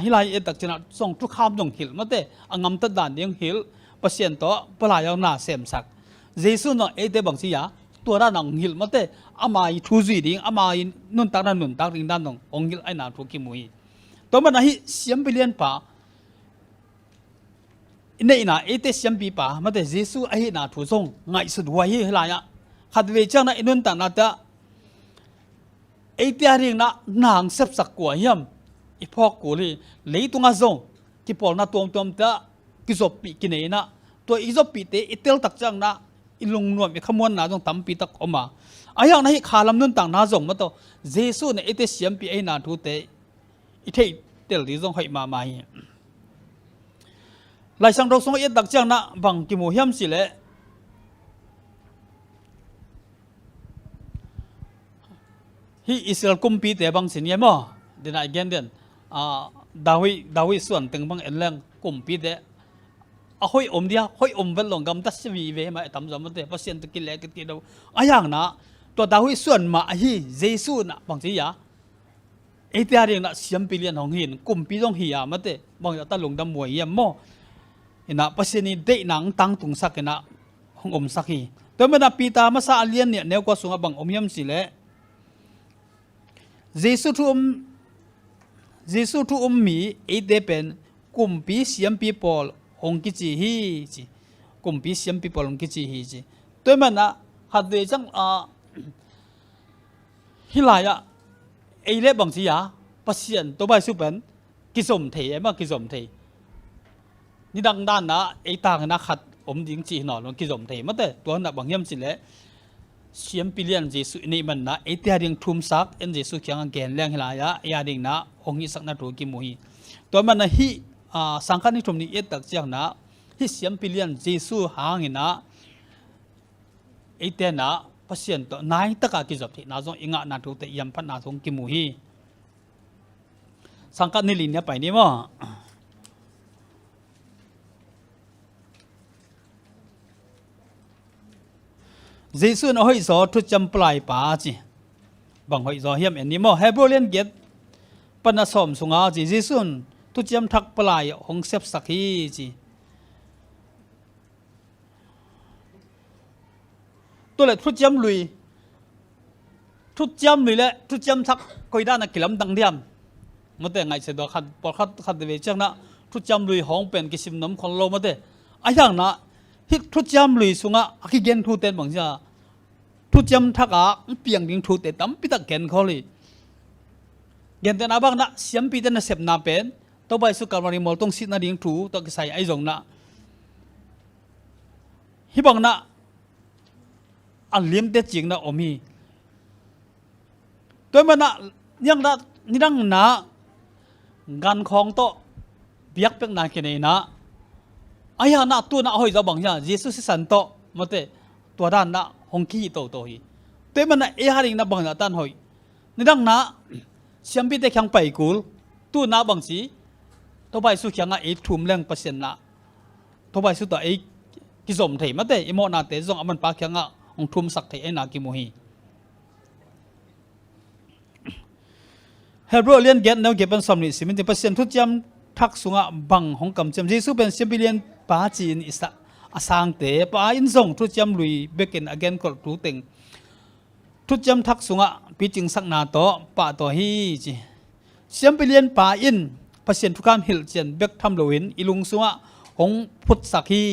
ฮิลายตักจะน่ะส่งทุกข้ามตรงหิลมาเตะงำตัดด่านยังหิลเปอร์เซ็นต์ต่อปลายเอาหน้าเสมสักเยซูน่ะไอ้เตบังสียาตัวด้านหนังหิลมาเตะอามาอีทูจีดิ้งอามาอีนุ่นตักด้านนุ่นตักดิ้งด้านตรงองหิลไอ้หน้าทุกกิมุยตัวมันฮิเสียมปีเลียนป่าอินเดียน่ะเอเตเสียมปีป่ามาแต่เยซูไอ้หน้าทุกทรงไงสุดวัยฮิลายะขัดเวจังน่ะอินุ่นตักน่ะเตะไอ้เตะริ่งน่ะนางเสพสักกว่าเฮียมอีพอกกูเลยเลยตรงอาซงที่พอน่ะตัวเตะกิจบปีกินเองน่ะตัวอีจบปีเตะอีเตลตักจังน่ะอีลงนวมอีขมวนน่ะจงตั้มปีตักออกมาไอ้ยังน่ะขาลำนุ่นตักน่ะจงมาตัวเยซูเนี่ยเอเตเสียมปีไอ้หน้าทุเตอีเทเตลที่จงให้มาไม่หลายสังเราส่งเอ็ดตักจังน่ะบังกิโมเฮียมสิเลยฮีอิสราเอลกุมปีเตบังสินยังมั้งเดี๋ยวนั้นเดือนดาวิส่วนตึงบังเอ็นแรงกุมปีเตห้อยเดียห้อยเวลลงกำตัดวีเวมาทำจำมันเตะเพราะเสียนตะกิเลกิเลวไอ้ยังน่ะตัวดาวิส่วนมาฮีเยซูน่ะบางทียาไอ้ที่อะไรน่ะเสียมปีเลียนของหินกุมปีต้องหิยามันเตะบางอย่างตะลงดำมวยยังมั้งเห็นน่ะเพราะเสียนี่เด็กหนังตั้งตุงสักเห็นน่ะของสักฮีตัวมันน่ะปีตามาซาเลียนเนี่ยแนวกว่าสูงบังยำสิเละเยซูทุมมีไอเดเป็นกุมปีเสียมปีปอลองกิจิฮีจีกุมปีเสียมปีปอลองกิจิฮีจีตัวมันนะหัดเวจังฮิลายะไอเล่บางทียาปัสยันตัวใบสุเป็นกิสมเทมากิสมเทนี่ดังด้านนะไอต่างนะขัดดิงจีหนอนกิสมเทมาแต่ตัวนั้นบางย่ำสิเละเสียมปีเลียนเจสุนี่มันนะไอเดียดิ่งทุ่มซักเอ็นเจสุเขียงแกนแรงฮิลายะยาดิ่งนะองค์นี้สักนัดรู้กิมุฮีตัวมันนะฮีสังฆนิทุ่มนี้เอ็ดตักเจียงนะฮีเสียมปีเลียนเจสุหางนะไอเดียนะพัศยันตัวนายตะกากิจบที่น่าจงอิงะนาทุเตยมพันนาทงกิมุฮีสังฆนิลินเนี่ยไปนี่มั้งเยซูน่ะห้อยสอทุจำปลายป่าจีบางห้อยสอเฮียมอันนี้มั้งเฮบรเลียนเกตปนสมสุงอาจีเยซูทุจำทักปลายหงเสพสักฮีจีตัวเล็กทุจำลุยและทุจำทักคอยด้านนักกิลำดังเดียมมาแต่ไงเสด็จขัดปอขัดเวจังนะทุจำลุยห้องเป็นกิสิมน้ำคนโลมาแต่ไอ้ยังนะฮิทุจำลุยสุงะขี้เกนทุเต็นบางจ้าทุจำทักเปียงดิ้งทุเต็นตั้มพิตักเกนเขาเลยเกนแต่นาบังนะเสียมปีเต็นเสพนาเป็นตัวใบสุการวาริมอลต้องสินาดิ้งทุตัวกิใส่ไอ้จงนะฮิบังนะอันเลี้ยมเด็ดจริงนะอมีตัวมันนะยังนะนี่ดังนะงานของโตเบียกเป็นนายกินเองนะไอ้ยานะตัวน่ะหอยจะบังยาเยซูสิสันโตมาเตตัวด้านน่ะหงขี้โตฮีตัวมันน่ะเอฮาริงน่ะบังยาตันหอยนี่ดังนะเสียมปีเตขังไปกูตัวน่ะบังสีตัวใบสุขังอ่ะทุ่มแรงเปอร์เซ็นต์น่ะตัวใบสุตัวกิจมเทมาเตอิโมนาเตจงอมันปากขังอ่ะองทุ่มสักเทไอ้นากิโมฮีเฮบรเลียนเกตแนวเก็บเป็นสมนิสิมันจะเปอร์เซ็นต์ทุกจำทักสุงะบังของกำจำเยซูเป็นเซมบิเลียนป้าจีนอิสระอาสังเตป้าอินทรงทุกจำลุยเบกินอเกนกอดรูเต็งทุกจำทักสุงะปีจิงสักนาโตป้าตัวฮีจีเซมบิเลียนป้าอินเปอร์เซ็นต์ทุกการฮิลเจนเบกทำโลวินอิลุงสุงะของพุทธสักฮี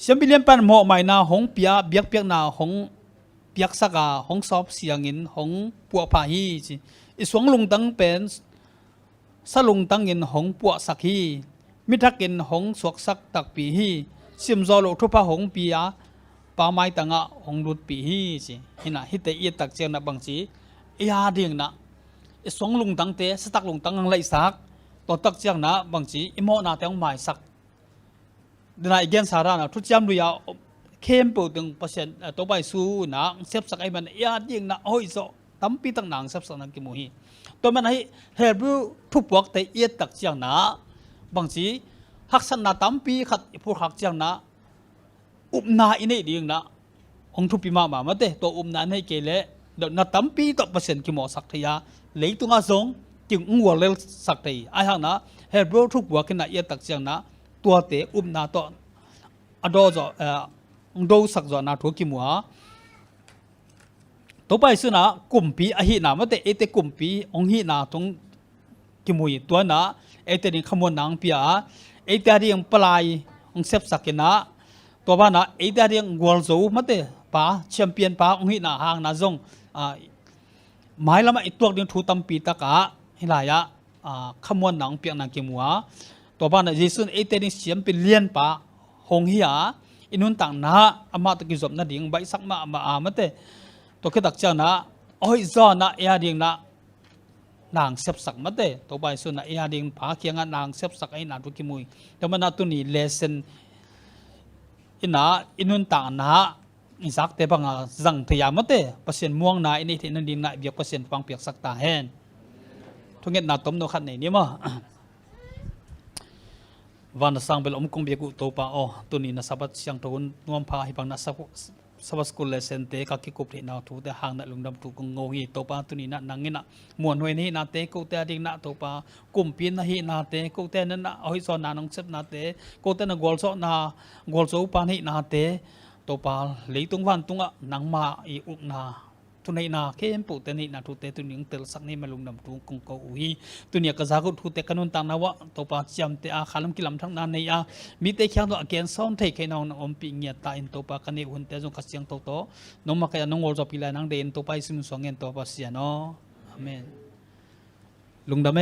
เซมบิเลียนปันหมอใหม่นาของเปียเบียกเปียกนาของเปียกสักาของซอบเสียงินของปัวผาฮีจีอีสวงลุงตังเป็นสลุงตังเงินของปัวสักฮีมิทักเงินของสวกสักตักปีฮีซิมจอลทุพะของปียาป่าไม้ตังะของดุดปีฮีจีฮินะฮิตเอียตักเจียงนับบางจีอียาเดียงนะอีสวงลุงตังเตสตักลุงตังอังไลสักต่อตักเจียงนะบางจีอิโมนาเตงหมายสักเดินอีเกนสารานะทุกจำลุยาเข้มปูตึงเปอร์เซ็นต์ตัวใบสู้นะเซฟสักไอ้มันอียาเดียงนะโอ้ยโซตั้มปีตั้งหนังเซฟสักนักกิโมฮี ตัวมันให้เฮบรูทุบวกแต่เอียดตักเจียงนะบางทีหักสันนาตั้มปีขัดผู้หักเจียงนะอุบนาอินให้ดีนะองทุบปีมาเตตัวอุบนาให้เกลเดี๋ยวนาตั้มปีต่อเปอร์เซ็นต์กี่หมอสักทียาเหลือตัวงาสงจึงงัวเลสักทีไอ้ห่างนะเฮบรูทุบวกขณะเอียดตักเจียงนะตัวเตะอุบนาตัวอดอจดูสักจอนาทัวกี่หมัวตัวไปสุนะกุมปีอหินามาแต่เอเตกุมปีองหินาตรงกิมุยตัวนะเอเตนี่ขมวนนางปีอาเอเตเรียงปลายองเซฟสักนะตัวบ้านนะเอเตเรียงวอลโซมาแต่ป้าแชมเปี้ยนป้าองหินาหางนาจงหมายละมาอีตัวเดียงถูตำปีตะกะให้หลายขมวนนางเปียงนางกิมัวตัวบ้านนะเยซูเอเตนี่แชมเปี้ยนเลียนป้าหงหิอาอินุนต่างนะอามาตะกิจบนาดิ่งใบสักมามาแต่ตัวขึ้นตักเจ้านะโอ้ยจอนะเอียดิ่งนะนางเสพสักมาเตะตัวใบส่วนนะเอียดิ่งผาเคียงนางเสพสักไอ้นางทุกิมุยแต่มันน่าตัวนี้เลเซนอินะอินุนต่างนะอิสักเตปังจังพยามาเตะเปอร์เซ็นต์ม่วงนะอินี่ที่นั่นดิ่งนะเบียกเปอร์เซ็นต์ฟังเปียกสักตาแหนทุกเงี้ยนาต้มโนขัดนี่มั้งวันสังเบลอมคงเบียกุโตปาอ๋อตัวนี้นะสับเสียงตัวนวมพาให้ปังนะสับสกุลเลเซนเตกักกิกุปที่นาทูแต่ห่างนัดลุงดำถูกงงีโตปาตัวนี้นะนังงี้นะมวนหวยนี้นาเตกุแต่ดิ่งนะโตปากุมปีนนะฮีนาเตกุแต่นั้นนะเอาให้สอนนานองเซฟนาเตกุแต่นะกอลโซนากอลโซปานฮีนาเตโตปาเลยตรงวันตรงอ่ะนังมาอีอุกนาทุนนาเข้มปุตนี่นาทุเตตุนิงเตลสักนี่มาลุงดำถูกงโกอุฮีตัวนี้ก็จะกุทุเตกันุนตังนะวะโตปาจำเตอาขลัมกิลัมทั้งนั้นเนี่ยมีเตขียงตัวเกณฑ์ซ้อนเทใครน้องอมปีเงียตาอินโตปากันนี่หุ่นเตจงกัสยังโตโตน้องมาแค่น้องวอลจอปีแลนังเดินโตไปซิมสองเงินโตปาเสียเนาะอาเมนลุงดำเม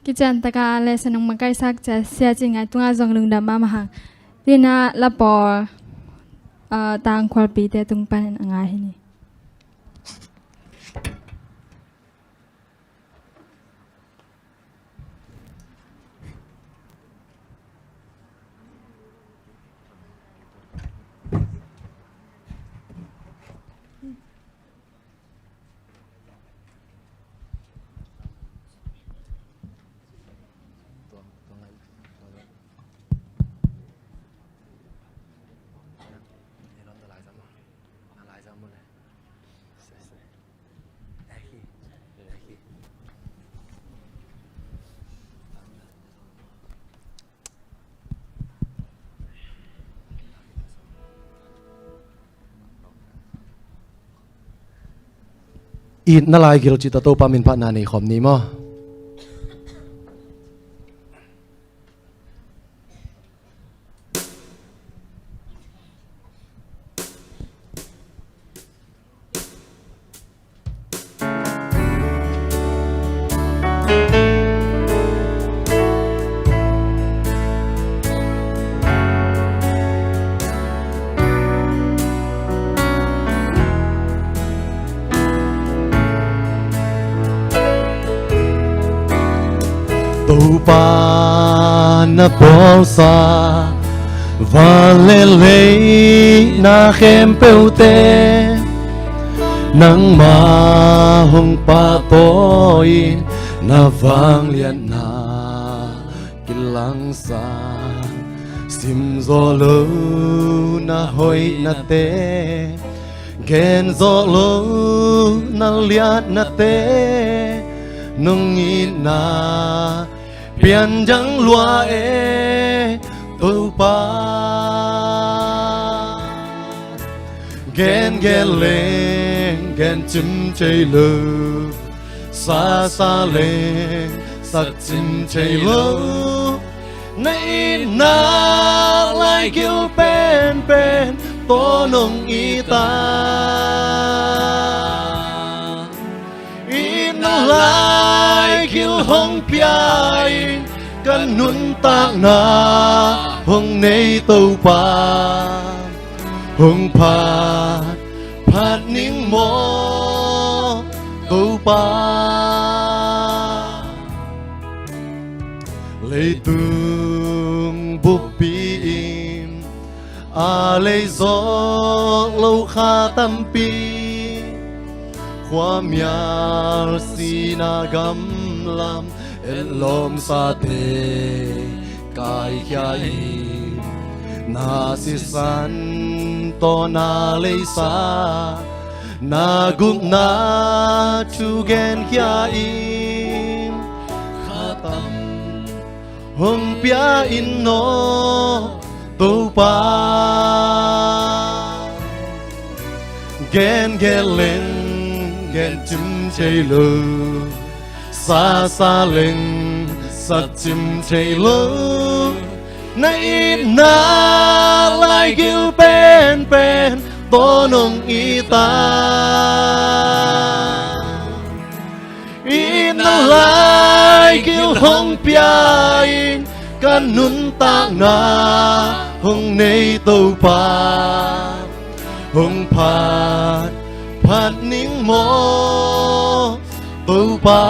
กิจการตะการเลสนองมังไกซักจะเสียจริงไงตัวงาจงลุงดำมามาหังดีน่าละปอต่างควาปีแต่ตรงปันงานนี่อีนลายกิโลจิตโตปามินพะนานีขอมนี้มั้งตูปานาบอลซาวาเลเลนาเข้มเปวเตนังมาหงปาปอยนาฟังเลียนนากิลังสาซิมโซโลนาหอยนาเตเกนโซโลนาเลียนาเตนงอินาเปลี่ยนจังลัวตูปาเกนเกเลงเกนจิมเจลูซาซาเลงสักจิมเจลูในนาไลกิวเป็นตัวนงอีตา in lại kêu hong piai kan nun tak na hong nei tàu pa hong phat ning mo tàu pa lấy tung búp bìm lấy gió lâu kha tâm pi khoa miar si na gam lam el lom sa te kai kya im na si san to na lei sa na gup na tu gen kya im khatam hong pia in no tu pa gen lên gen chim chơi lơ sa lên sa chim chơi lơ nay na lại kêu bên to nong y ta in lại kêu hong pia in kan nun ta na hong nei tàu pa hong phat ning mo tàu pa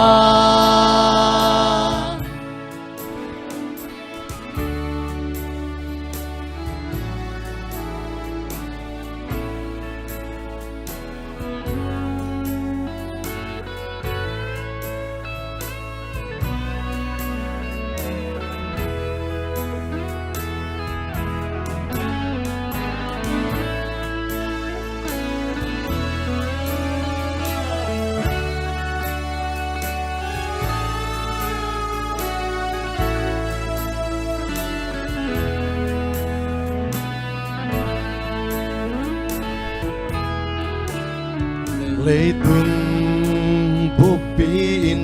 lấy tung búp pin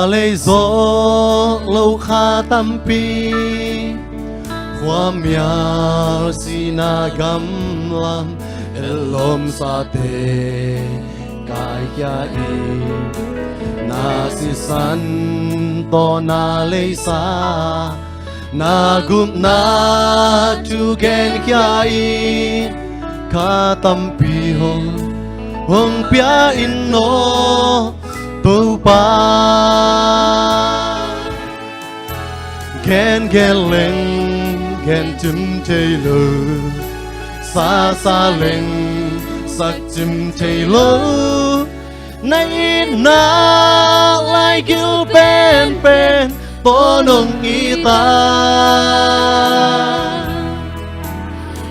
lấy gió lâu kha tâm pi khoa miar si na gam lam elom sa te kai kya i na si san to na lei sa na gup na tu gen kya i kha tâm pi hong pia in no tàu pa gen lên gen chim chơi lơ sa lên sa chim chơi lơ nay na lại kêu bên to nong y ta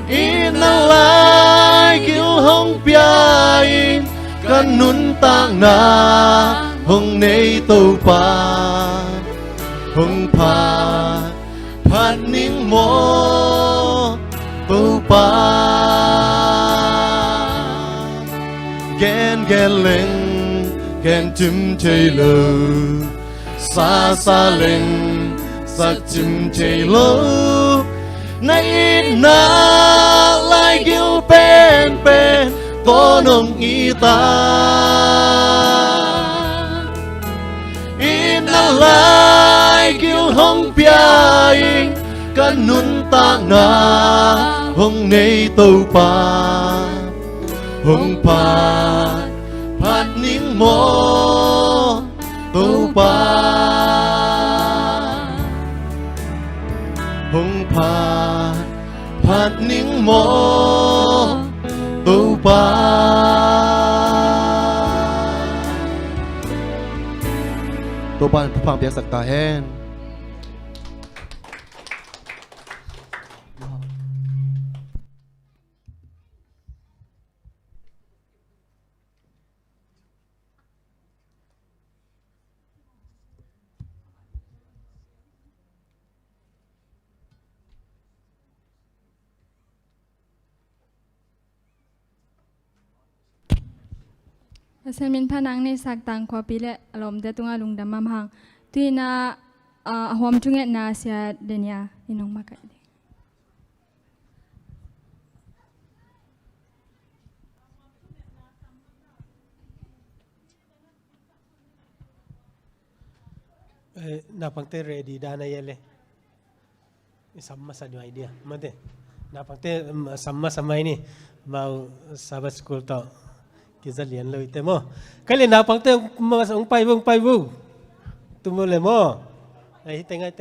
in lại kêu hong pia in kan nun ta na hong nei tàu pa hong phat ning mo tàu pa gen lên gen chim chơi lơ sa lên sa chim chơi lơ nay na lại kêu bên to nong y ta in lại kêu hong pia in kan nun ta na hong nei tàu pa hong phat ning mo tàu pa hong phat ning mo tàu pa tàu pa phang piak sak ta hen Pasal min panang ni sak tang kwa pile alom de tunga lung damam hang tuina ahom tunget na sia denia inong makai napangte ready dana yele samma sanyo idea mate napangte samma samai ni mau sabat school to kizalian lo ite mo kali napangte ung pai bu tumo le mo ai tengah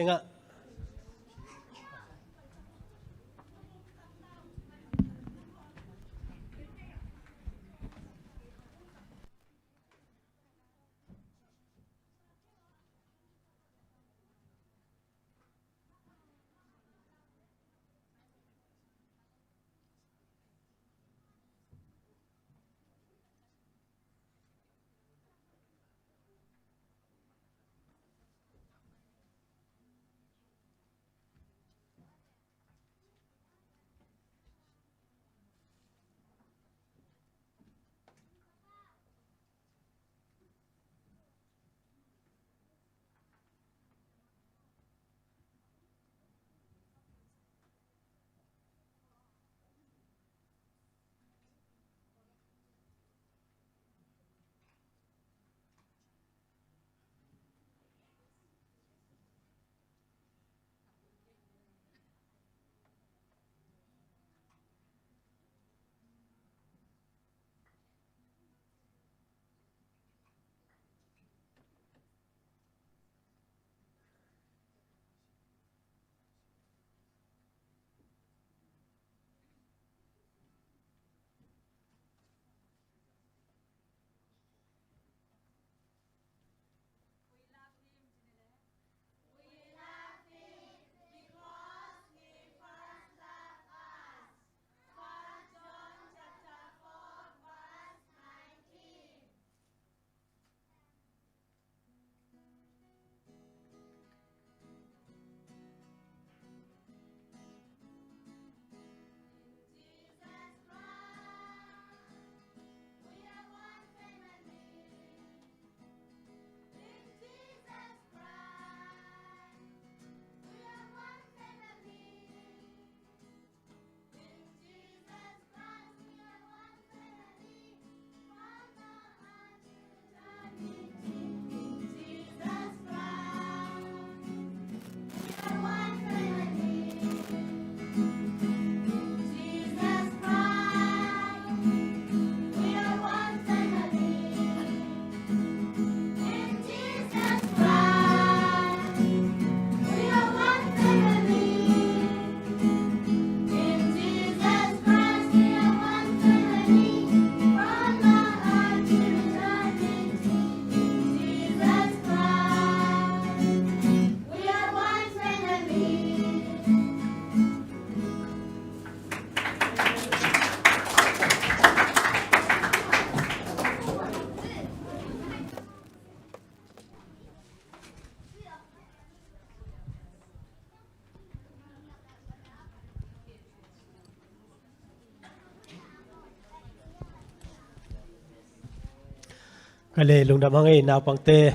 kali lungdam hangai napangte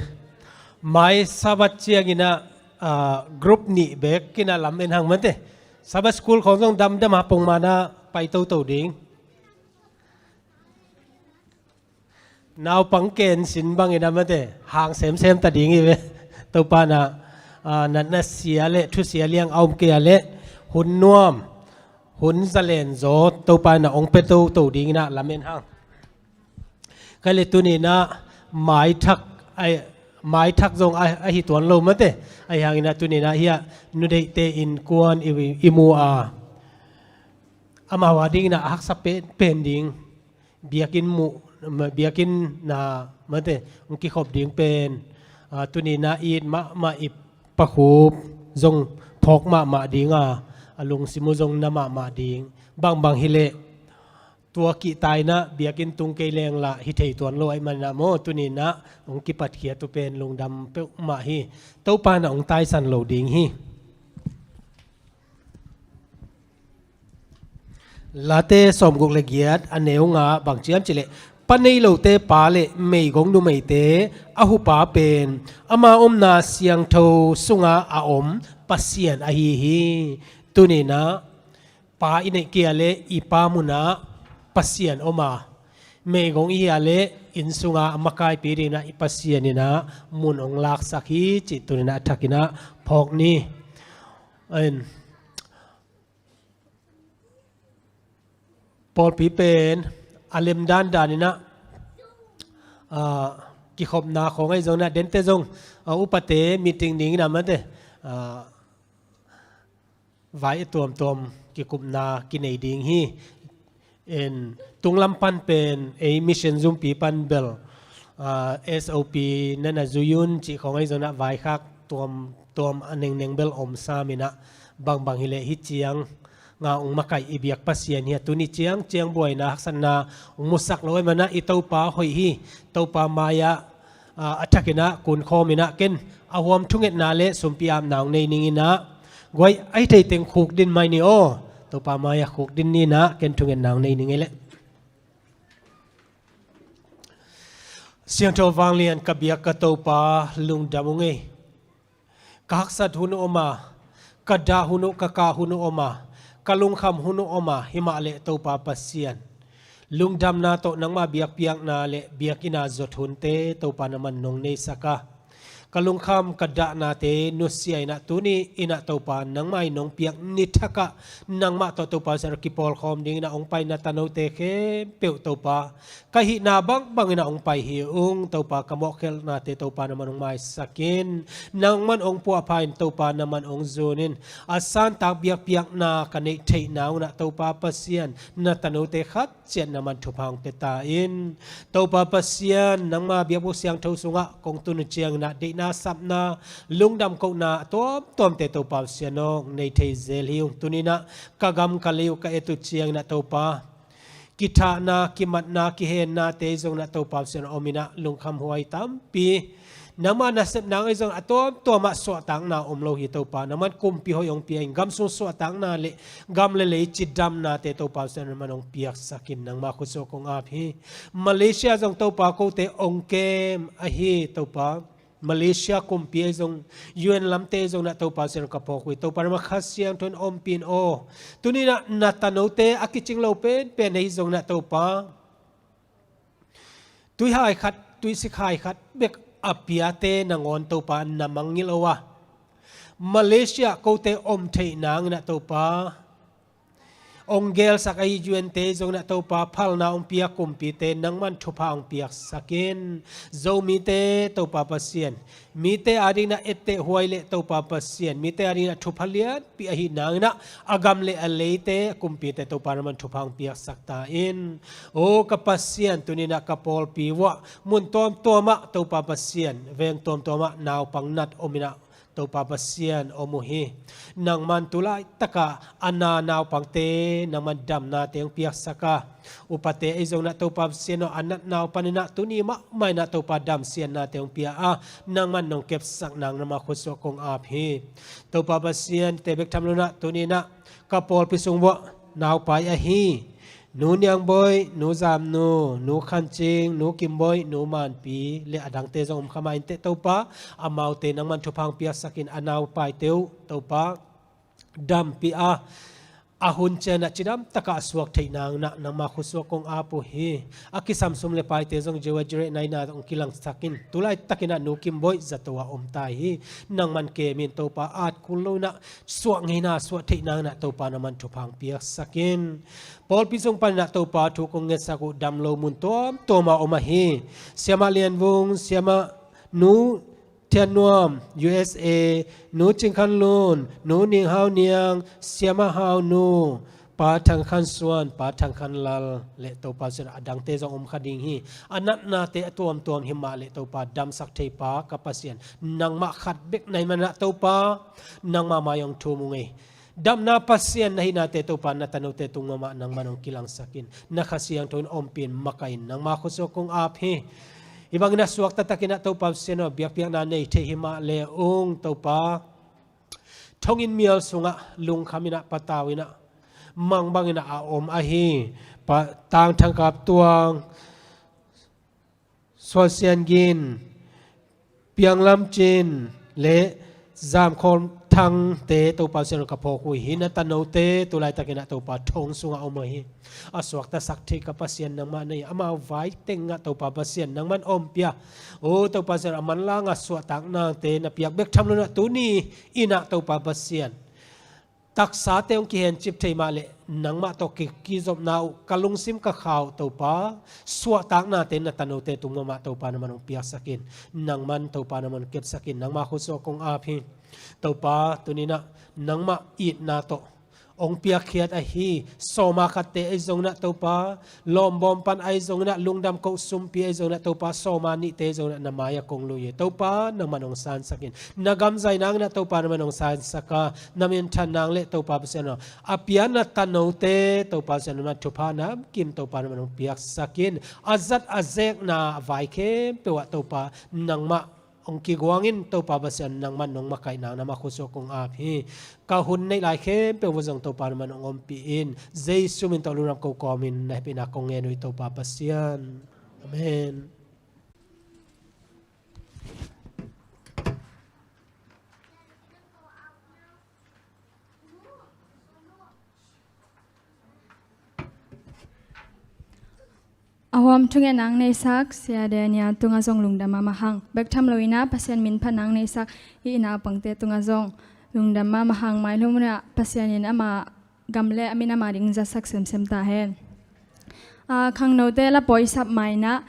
mai sabat chiang ina group ni bek kina lamen hang mate sabat school khong jong dam hapong mana pai to ding naw pangken sin bang ina mate hang sem ta ding i ve to pa na na sia le thu sia liang aum ke ale hun nuam hun zalen zo to pa na ong pe to ding na lamen hang kali tu ni na mai thak zong ai hi tuan lo mate ai hang ina tu ni na hia nu dei te in kuan imu ama wading na hak sa pen ding biakin na mate ungki khop ding pen tu ni na in ma ip pa khup zong phok ma ding alung simu zong na ma ding bang hileตัวกิตายนะเบียกินตุงเกลงละฮิเทยตัวโลไอมันนะโมตุนีนะองกิปัดเขียตุเป็นลงดำเปมาฮีเต้าปานะองตายสันโลดิงฮีลาเตสมกุกเลเกียดอันเนวงาบางเจียมจิเลปันในโลเตปาเลไม่กงดูไม่เตอหุปาเป็นอามาอมนาเสียงโทสุงาอาอมปัสเซียนอหีฮีตุนีนะปาอินเกียเลอีปามุนะปัสเซียนออกมา เมกงอีอาเลอินสุงามาไกปีรีนะอิปัสเซียนินะมุนองลักสักฮีจิตุนินะทักินะพอกนี้ปอลปีเป็นอาเลมดานดานินะกิขบนาของไอ้จงนะเดนเตจงอุปเตมีติงนิงนะมันเตไว้ตัวกิกุมนากินไอดิงฮีตุงลำปันเป็นไอมิชชั่นซุมปีปันเบลSOP นั่นนะจุยุนจีของไอ้จงนะไว้คักตัวอันหนึ่งเบลอมซามินะบางฮิเลฮิเจียงงาองมาไก่อิเบียกปัสเซียนเฮียตุนิเจียงบ่อยนะฮักษณะมุสักลอยมันนะอิเตาปาหอยฮีเตาปามายะอัฐกินะกุนโคมินะเกนอาหวมทุงเอ็ดนาเลสมปีอามนางในนิงินะกวยไอเตเต็งขุกดินไม่นี่โอเตาปามายะขุกดินนี่นะเกนทุงเอ็ดนางในนิงิเลเสียงโทฟังเลียนกับเบียกกะเตาปาลุงดามุงเอกักสัตหุนออกมากระดาหุนุกะกาหุนุออกมากะลุงคำหุนุออกมาหิมาเลเตาปาปัสเซียนลุงดำนาโตนังมาเบียกเปียกนาเลเบียกินาจดหุนเตเตาปานามันนงเนสกากะลุงคำกระดานาเตนุเสียนะตุนีอินะเตาปานังไม่นงเปียกนิทักะนังมาโตเตาปาสารกิปอลคอมดิงนะองไปนาตาโนเตเคเปียวเตาปากะหินาบังนะองไปหิอุงเตาปากะโมเคลนาเตเตาปานามันองไม่สักินนังมันองปัวพายเตาปานามันองโซนินอาสานตากเบียกเปียกนากันในเทนาวนะเตาปาปัสเซียนนาตาโนเตขัดเจียนนามันทุพังเตตาอินเตาปาปัสเซียนนังมาเบียกบุเสียงเท่าสุงะกงตุนเจียงนะเดนาสับนาลุงดำกนาตัวเตเตาปาเสียนองในเทเซลิวตุนินะกะกำกะเลวกะเอตุเจียงนะเตาปากิทานากิมัดนากิเฮนาเตจงนะเตาปาเสียนอมินะลุงคำหวยตัมปีนามันนับนางไอจงตัวมาสวดตังนาโลหิตเตาปานามันกุมปีหอยองเปียงกำสุสวดตังนาเลกำเลจิดดำนาเตเตาปาเสียนมันองเปียกสักินนางมาคุโซกงอาพีมาเลเซียจงเตาปาโคเตองเกมอหีเตาปามาเลเซียกุมปีจงยูเอ็นลำเตจงนะเตาปาเสียนกับพอกวิเตาปามาขัดเสียงทนอมปีนโอตุนี้นะนาตาโนเตอากิจิงโลเป็นในจงนะเตาปาตุยหายขัดตุยสิขายขัดเบกอภิยาเตนงอนเตาปานามังงิลวะมาเลเซียกูเตอมเทนางนะเตาปาองเกลสักไอยูเอ็นเตจงนะเตาปาพัลนาองเปียกุมปีเตนังมันทุพาองเปียสักินโซมีเตเตาปาปัสเซียนมีเตอารีนาเอเตหวยเลเตาปาปัสเซียนมีเตอารีนาทุพเลียนปีอหินางนะอากำเลอเลเตกุมปีเตเตาปามันทุพาองเปียสักตาอินโอกับปัสเซียนตุนีนะกับปอลปีวะมุนตัวมะเตาปาปัสเซียนเวงตัวมะนาวปังนัดอมินะตัวปาปัสเซียนอมุฮีนังมันตุลายตะกะอันนานาวปังเตนังมันดำนาเตียงเปียกสักะอุปเตไอจงนะตัวปาปัสเซียนอันนัดนาวปันนะตุนีมะไม่นะตัวปาดำเซียนนาเตียงเปียอะนังมันนงเก็บสักนางนมาคุสกงอาพีตัวปาปัสเซียนเตเบกทำลุนะตุนีนะกับปอลพิสุงวะนาวไปอะฮีนูเนียงบอยนูจามนูขันจิงนูกิมบอยนูมันปีเลอดังเตจงขมาอินเตเตาปาอามาเตนังมันทุพังเปียสักินอนาวไปเตวเตาปาดัมปีอาหุนเจนะจิดามตะกะสวกเทนางนะนังมาคุสวกงอาปุฮีอากิสัมสุมเลไปเตจงเจวจเรไนนาองกิลังสักินตุไลตะกินะนูกิมบอยจัตวะอมตายฮีนังมันเกมินเตาปาอาดคุลูนะสวกไงนาสวกเทนางนะเตาปานังมันทุพังเปียสักินปอลพิสงปันนะเตาปาทุกงเงสักุดัมโลมุนตัวมาอมาฮีเสียมาเลียนวงเสียมานูเทียนนวม USA นูจิงคันลูนนูนิงฮาวเนียงเสียมาฮาวนูปาทางคันสวนปาทางคันลาลเลตปาเสดดังเตจงอมคดิงฮีอันนั้นนาเตตัวหิมาเลตปาดัมสักเทปากับปัสเซียนนังมาขัดเบกในมันนะตปานังมามายองทูมุงเอดัมนาปัสเซียนนะฮินาเตตปานาตานุเตตุงมานังมันองกิลังสักินนักเสียงทุนอมปินมักอินนังมาคุสกงอาเพibang naswak tatakin na taupa sino biak na nei te hima leung taupa thongin mial sunga lung khamina patawina mangbangina a om ahi pa tang thangkap tuang swasian gin piang lam chin le zam khom ทังเตตัวปาเสนกับพอคุยหินตันโนเตตัวลายตะกินะตัวปาทงสุงเอามาหิอสวกตะสักเทกับปาเสียนนังมันในอามาไว้เต็งงะตัวปาเสียนนังมันอมเปียโอ้ตัวปาเสียนอามันล่างอสวตักนางเตนะเปียกเบกทำลุนะตัวนี้อินะตัวปาเสียนตักษาเตงกิเห็นจิบเทมาเลนังมาตกิกิจบนาวกลุงซิมกะข่าวตัวปาสวตักนาเตนะตันโนเตตุงมาตัวปานมันองเปียกสกินนังมันตัวปานมันเก็บสกินนังมาคุสกงอาพิตัวปาตัวนี้นะนังมาอีดนาโตองเปียเขียดอหีโซมาคัตเตไอจงนะตัวปาลอมบอมปันไอจงนะลุงดำกสุมปีไอจงนะตัวปาโซมานิเตจงนะนามายกงลุยตัวปานังมันองสานสกินนักำใจนางนะตัวปานังมันองสานสกานามินทันนางเลตัวปาเปเซนอเปียนัตันโนเตตัวปาเซนมาทุพานะกิมตัวปานังมันองเปียกสกินอาจัดอาเซกนาไวเคมเปวะตัวปานังมาองค์กิกวางอินตัวปาบเสียนนังมันนงมาไก่นางนามาคุสกงอาพีกาหุนในหลายเข้มเป็นวงตัวปามันองอมปีอินเจสุมินตอลุนับกูกอมินในปีนักกงเงินวิตัวปาบเสียนอาเมนอาวมทุงนางในซักเสียเดียนยาตุงอาจงลุงดำมาหังเบกทำลอยนะพัศยันมินพนังในซักฮีนาปังเตตุงอาจงลุงดำมาหังไม่รู้นะพัศยันอามา gam le amina maring za sak sem sem ta hen khang no te la poi sap mai na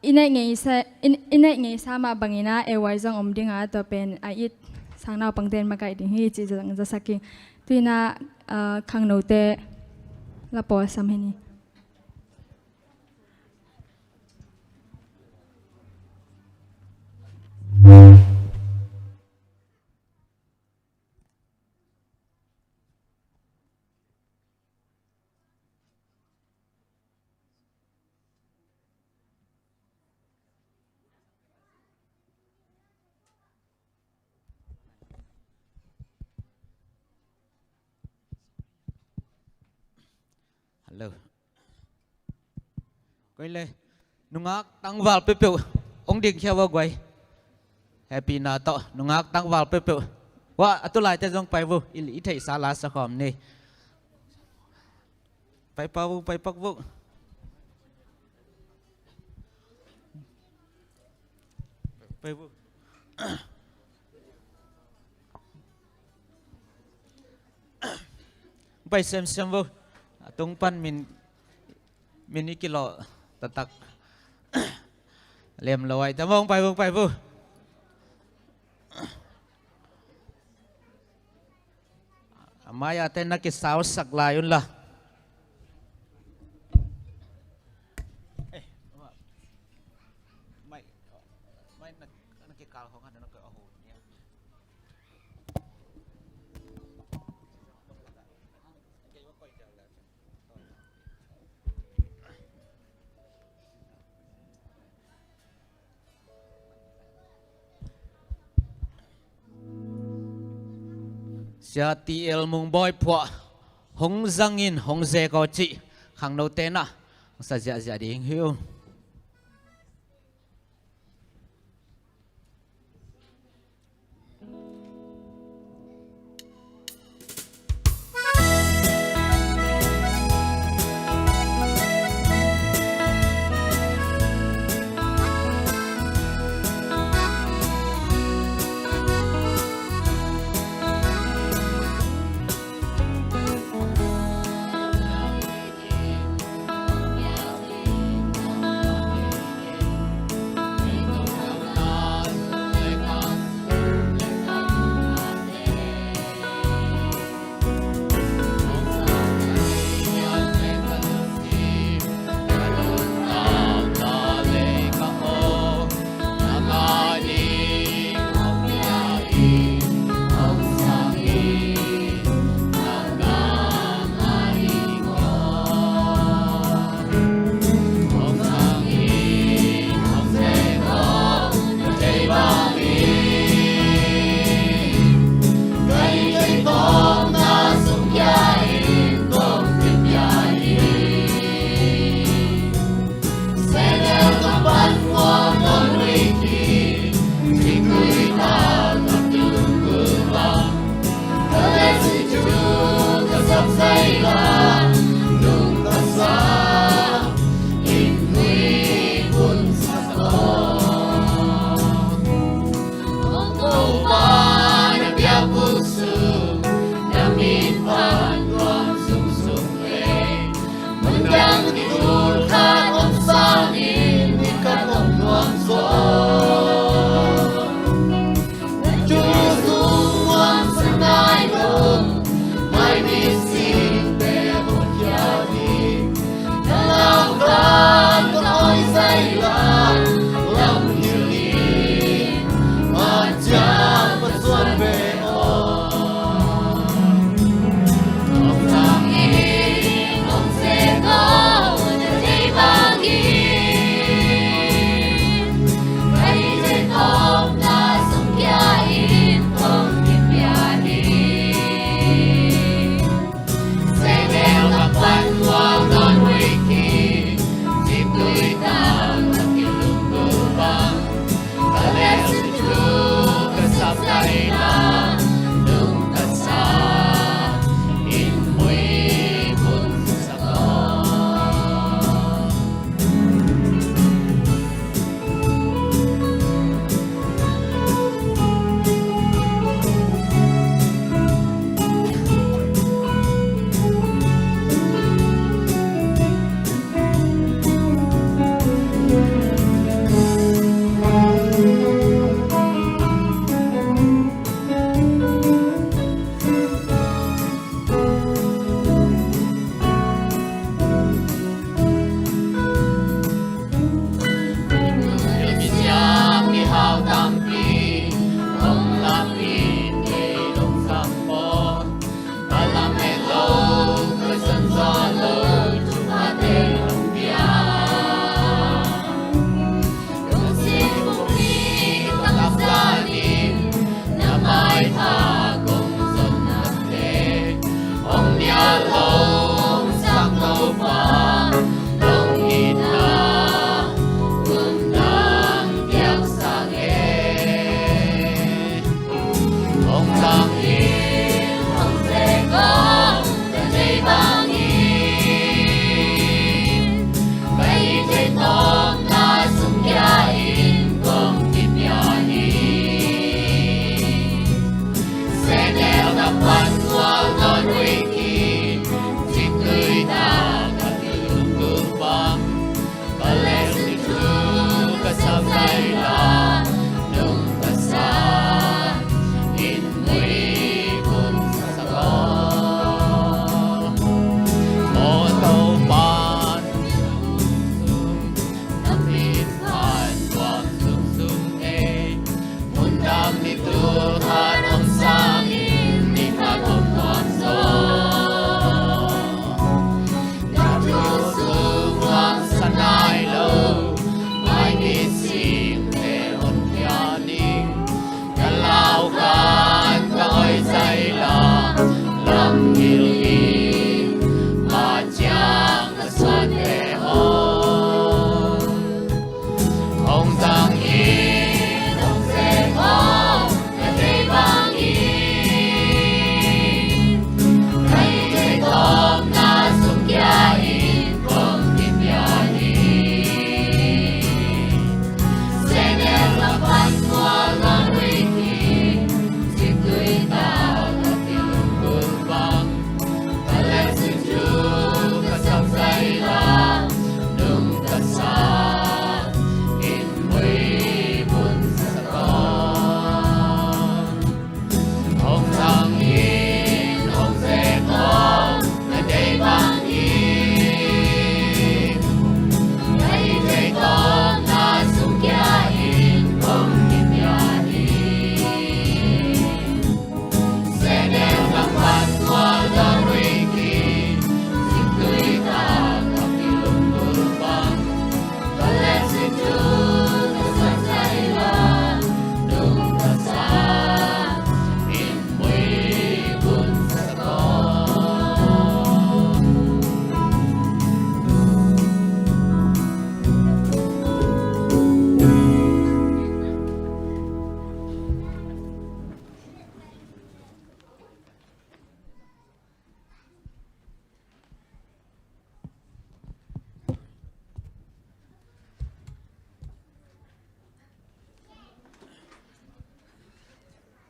inai ngei sa ma bangina e wai jong om dinga to pen a it sangna pangten ma kai ding hi chi jang za saki tuina khang no te la po sam heni Hello. Quay lên. Nung ác tăng vào bếp bự. Ông định theo vào quay. Happy na to. Nung ác tăng vào bếp bự. Wa tôi lại cho dòng bài vô. Ý thầy xa lá xa khỏm này. Bài pa vô, bài pak vô. Bài vô. Bài xem vô. Tung pan min ikilo tatak lem lawai tamong pai vu amaya ten nak saw saklay yun la may nakikal ko nga nak aho niya Siati ilmung boy po hong zangin hong ze ko chi khang no te na sa ja ding hiu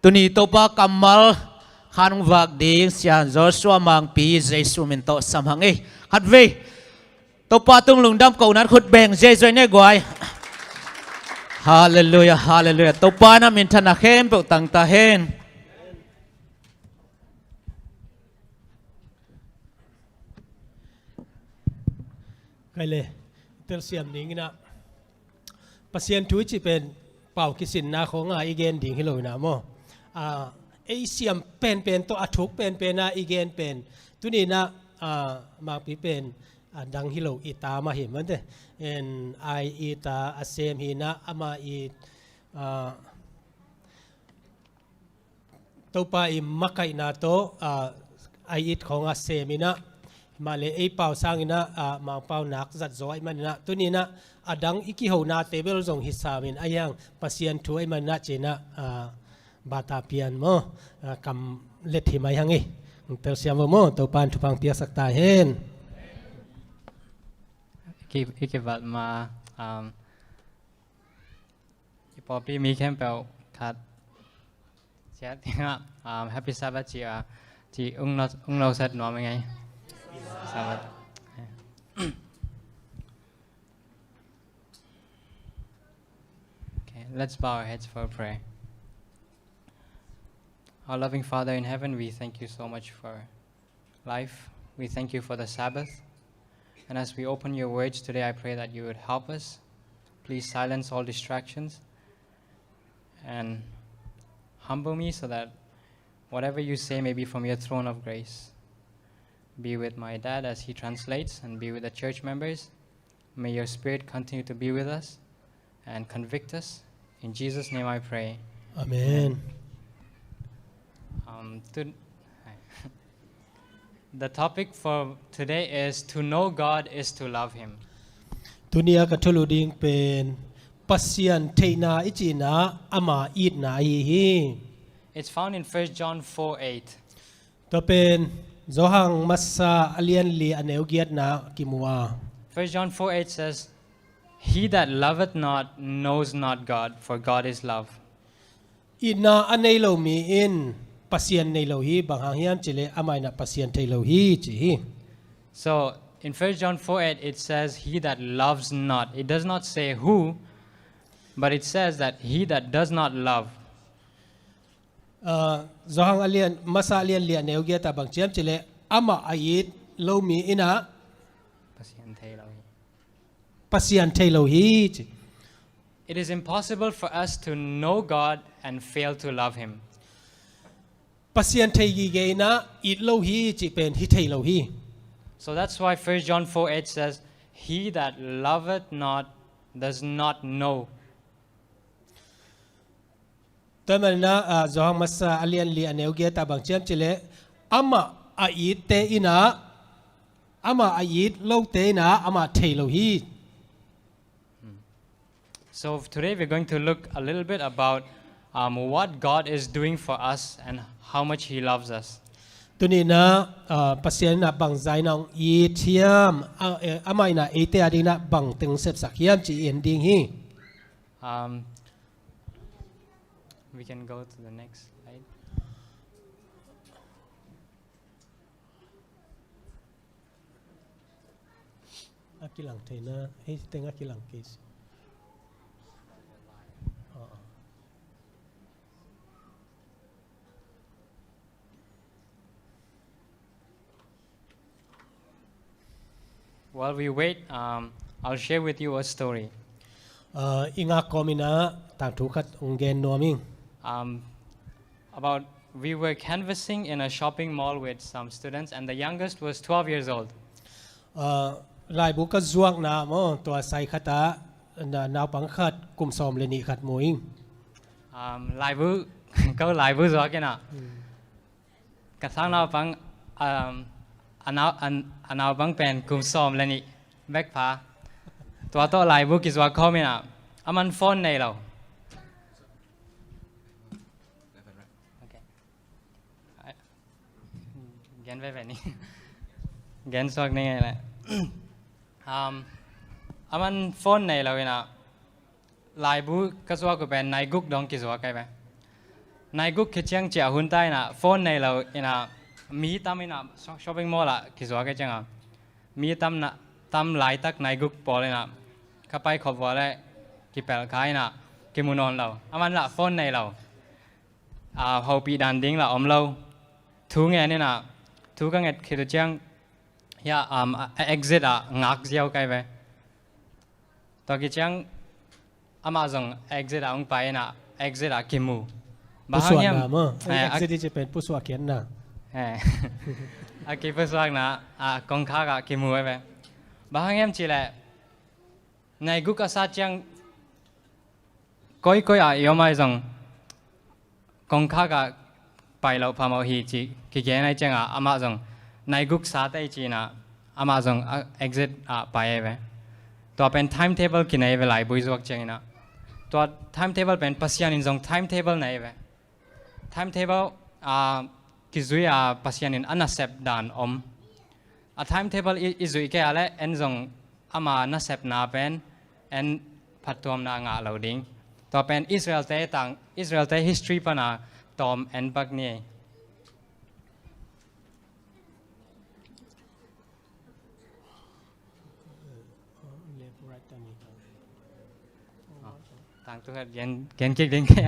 tu ni to pa kamal khan vak ding sian Joshua mang pi Jesu min to sam hang e hat ve to pa tung lung dam ko nat khut beng Jesu ne gwai hallelujah hallelujah to pa na min thana khem pe tang ta hen cái lệ tel xiêm đình na pasien thui chỉเป็นเป่ากิสินนาของอีเกนดิ่งให้เลยนะโมไอเสียมเป็นตัวอัฐกเป็นนะอีเกนเป็นตัวนี้นะมาปีเป็นดังฮิโลอีตามาเห็นมันเด้เอ็นไออีตาอาเซมฮีนะอามาอีตัวไปมักไก่นาโตไออีทของอาเซมินะมาเลยไอเป่าสร้างนะมาเป่าหนักจัดจ่อยมันนะตัวนี้นะดังอีกิโหนาเตเบิลส่งฮิสามินไอยังปัสยันถวยมันนะเจนะบาตาเปียนโมกำเล็ดที่มายังไงเตลเซียมโมตัวปานทุพังเปียสักตาเห็นอีกวัดมาอีปอปีมีแคมเปลคัดเสียที่ว่าHappy Sabbath จีอุ้งเราเสร็จหนอเป็นไง Sabbath Okay let's bow our heads for a prayer Our loving Father in heaven we thank you so much for life we thank you for the Sabbath And as we open your words today, I pray that you would help us. Please silence all distractions and humble me so that whatever you say may be from your throne of grace. Be with my dad as he translates and be with the church members. May your spirit continue to be with us and convict us. In Jesus' name I pray. Amen. The topic for today is to know God is to love Him. ตัวนี้ก็ทะลุดิ่งเป็นปัสยันเทนาอิจินาอามาอีดนาอีฮี It's found in 1 John 4:8. ตัวเป็นโจหังมัสซาอเลียนลีอเนวเกียตนากิมัว 1 John 4:8 says, He that loveth not knows not God, for God is love. อินาอันในเรามีอินปัสยันในเราฮีบางหางเฮียมจิเลอามายนะปัสยันเทเราฮีจิ So in 1 John 4:8 it says, He that loves not. It does not say who, but it says that he that does not love. โจหังอเลียนมัสซาอเลียนลีอเนวเกียตาบางเจียมจิเลอามาอีดเรามีอินะปัสยันเทเราฮีจิ It is impossible for us to know God and fail to love Him. ปัสยันเทยีเกนะอีดเราฮีจิเป็นฮิเทเราฮี So that's why 1 John 4:8 says, He that loveth not does not know. แต่มันนะโจหังมัสซาอเลียนลีอเนวเกียตาบางเจียมจิเลอามาอีดเตอินะอามาอีดเราเตนะอามาเทเราฮี So today we're going to look a little bit about what God is doing for us and how much He loves us. ตัวนี้นะปัสยันนะบางใจน้องอีเทียมอาไม่นะเอเตอดีนะบางตึงเสพสักเทียมจีเอ็นดิ้งฮี We can go to the next slide. Akilang tayo na tingnan akilang case. While we wait, I'll share with you a story. Inga komina tang tukat ungen noming. About we were canvassing in a shopping mall with some students, and the youngest was 12 years old. ลายบุกจวกนะโมตัวใส่ขตาหนาวปังขัดกลุ่มสอมเลนิขัดมวย Lai bu câu lai bu gió kia nào. Cả sáng nào bằng anh nào bằng pen cùng xóm lên nhỉ back phá. Tua to lai bu kia gió comment nào. Aman phone này đâu. Okay. Gen về nhỉ. Gen sọc này lại. Aman phone này đâu nào. Lai bu cái gió của bên này gục đong kia gió cái vậy. นายกุกคิดเชียงเจ้าหุ่นใต้น่ะโฟนในเราน่ะมีตั้มน่ะช้อปปิ้งมอลล์ละคิดว่าแกจังอ่ะมีตั้มน่ะตั้มหลายตักนายกุกปอเลยน่ะเข้าไปขอบว่าเลยกิเปลขายน่ะกิมุนอนเราอามันละโฟนในเราเฮาปีดันดิ้งละอมเราทูไงเนี่ยน่ะทูก็ไงคิดเชียงยาexit งักเจียวไกลไปตอนคิดเชียงอามาส่ง exit องไปน่ะ exit กิมูบางอย่างexit จะเป็นผู้สวดเขียนนะกิผู้สวดนะกองข้ากิมูไปบางอย่างจีแหละในกุกษัตริย์ยังก้อยยอมไม่ส่งกองข้าไปเราพามาฮีจีกิเกนไอจังอามาส่งในกุกษัตริย์ไอจีน่ะอามาส่ง exit ไปไปตัวเป็น timetable กินไอเวลาบุยสวดจังนะตัว timetable เป็นปัสยานินส่ง timetable ไหนไป timetable กิจุยปัสยานินอันนับเซปดานtimetable อิจุยแค่อะไรเอ็นส่งอามานับเซปนาเป็นเอ็นพัดตัวมนางาเราดิ้งตัวเป็นอิสราเอลเตต่างอิสราเอลเต history ปนาตอมเอ็นปักนี่ต่างตัวเย็นเก่งแค่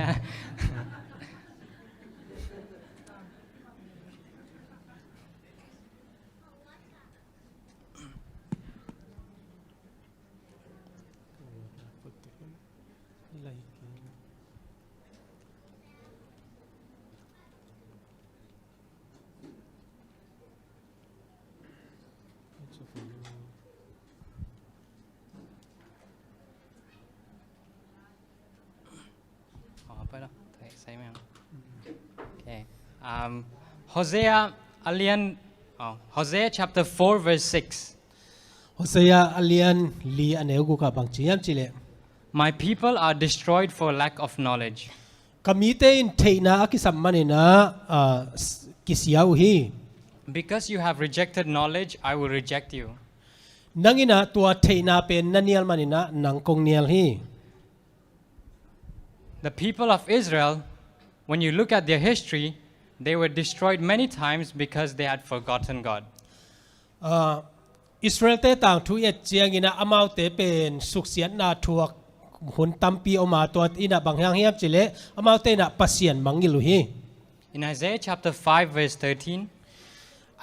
ไปแล้วใส่ไหมโอเคHosea Alian Hosea chapter 4 verse 6 Hosea Alian li aneu ku ka bang chiam chile My people are destroyed for lack of knowledge kamite in theina akisam manina kisiau hi Because you have rejected knowledge I will reject you nangina tua theina pen nanial manina nangkong nial hi The people of Israel, when you look at their history, they were destroyed many times because they had forgotten God. Israel te tang thu et chiang ina amau te pen suksian na thuak hun tampi oma tot ina banghang hiam chile amau te na pasian mangilu hi. In Isaiah chapter 5 verse 13,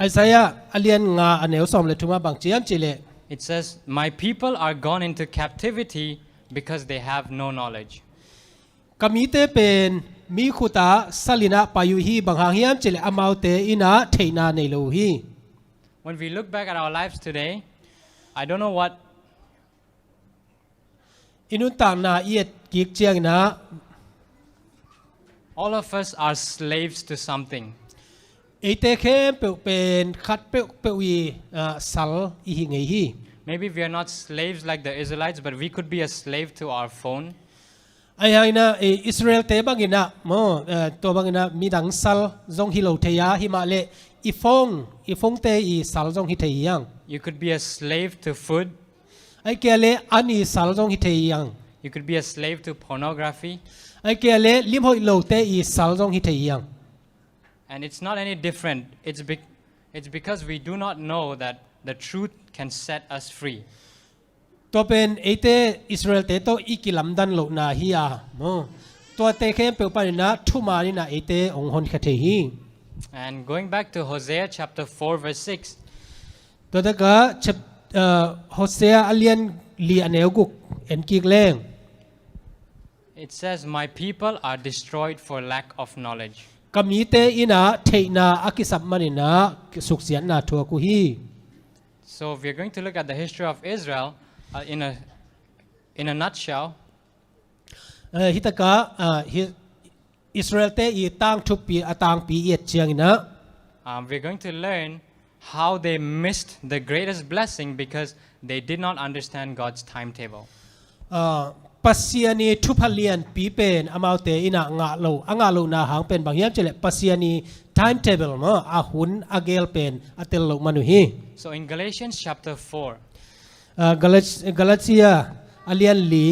Isaiah alian nga aneu som le thuma bang chiam chile. It says, "My people are gone into captivity because they have no knowledge." Kamite pen mi khuta salina payu hi banghang hiam chile amau te ina theina nei lo hi. When we look back at our lives today, I don't know what inun tang na iet kik chiang na all of us are slaves to something. Ite khem pe pen khat pe wi sal I hi ngei hi. Maybe we are not slaves like the Israelites, but we could be a slave to our phone. Ai na Israel te bangina mo to bangina mi dang sal zong hi lo theya hi ma le I phong te I sal zong hi theyang You could be a slave to food. ai ke le ani sal zong hi theyang You could be a slave to pornography. ai ke le lim hoi lo te I sal zong hi theyang And it's not any different. It's because we do not know that the truth can set us free. to pen ete Israel te to ikilam dan lo na hi a mo to te khem pe pa na thu ma ni na ete ong hon kha the hi And going back to Hosea chapter 4 verse 6, to da ka Hosea alian li aneu guk en kik leng it says, "My people are destroyed for lack of knowledge." kamite ina theina akisap manina suksian na thua ku hi So if we're going to look at the history of Israel in a nutshell, hitaka Israel te I tang thu pi atang pi yet chiang ina we're going to learn how they missed the greatest blessing because they did not understand God's timetable. pasiani thu phalian pi pen amau te ina anga lo na hang pen bang yam chele pasiani timetable ma a hun agel pen atel lo manu hi So in Galatians chapter 4 Galatia alian li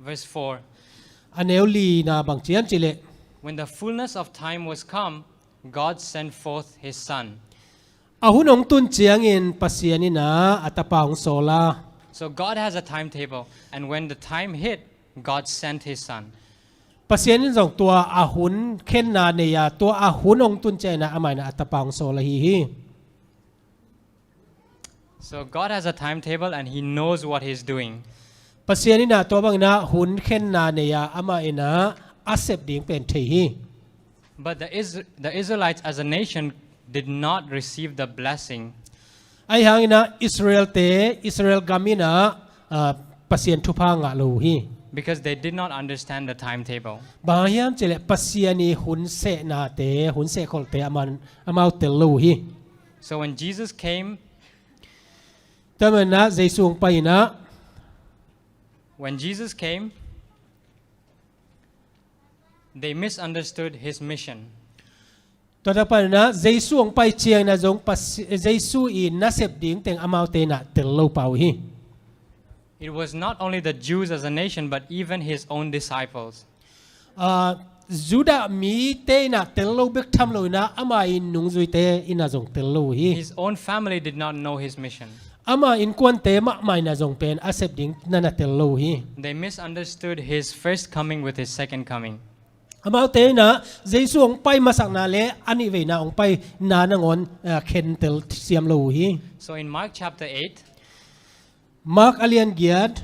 verse 4, aneu li na bang chiam chile when the fullness of time was come, God sent forth His Son. ahun ong tun chiang in pasiani na atapang sola So God has a timetable, and when the time hit, God sent His Son. pasianin jong tua ahun khen na ne ya tua ahun ong tun che na amai na atapang sola hi So God has a timetable, and He knows what He's doing. pasiani na tua bang na hun khen na ne ya ama ina asep ding pen thei hi But the Israelites as a nation did not receive the blessing ai hangina Israel gamina pasien thupa nga lo hi because they did not understand the timetable. bahiam chele pasiani hun se na te hun se khol te amau tel lo hi So when Jesus came, tamana jaisung paina when Jesus came, they misunderstood His mission. tadapana jaisung pai chiang na jong jaisu i na sep ding teng amau te na tel lo pau hi It was not only the Jews as a nation, but even His own disciples. juda mi te na tel lo bek tham lo na ama in nung zui te ina jong tel lo hi His own family did not know His mission. ama in kwan te ma mai na jong pen asep ding na na tel lo hi They misunderstood His first coming with His second coming. amau te na jesu ong pai masak na le ani ve na ong pai na nangon khen tel siam lo hi So in Mark chapter 8, mark alian giat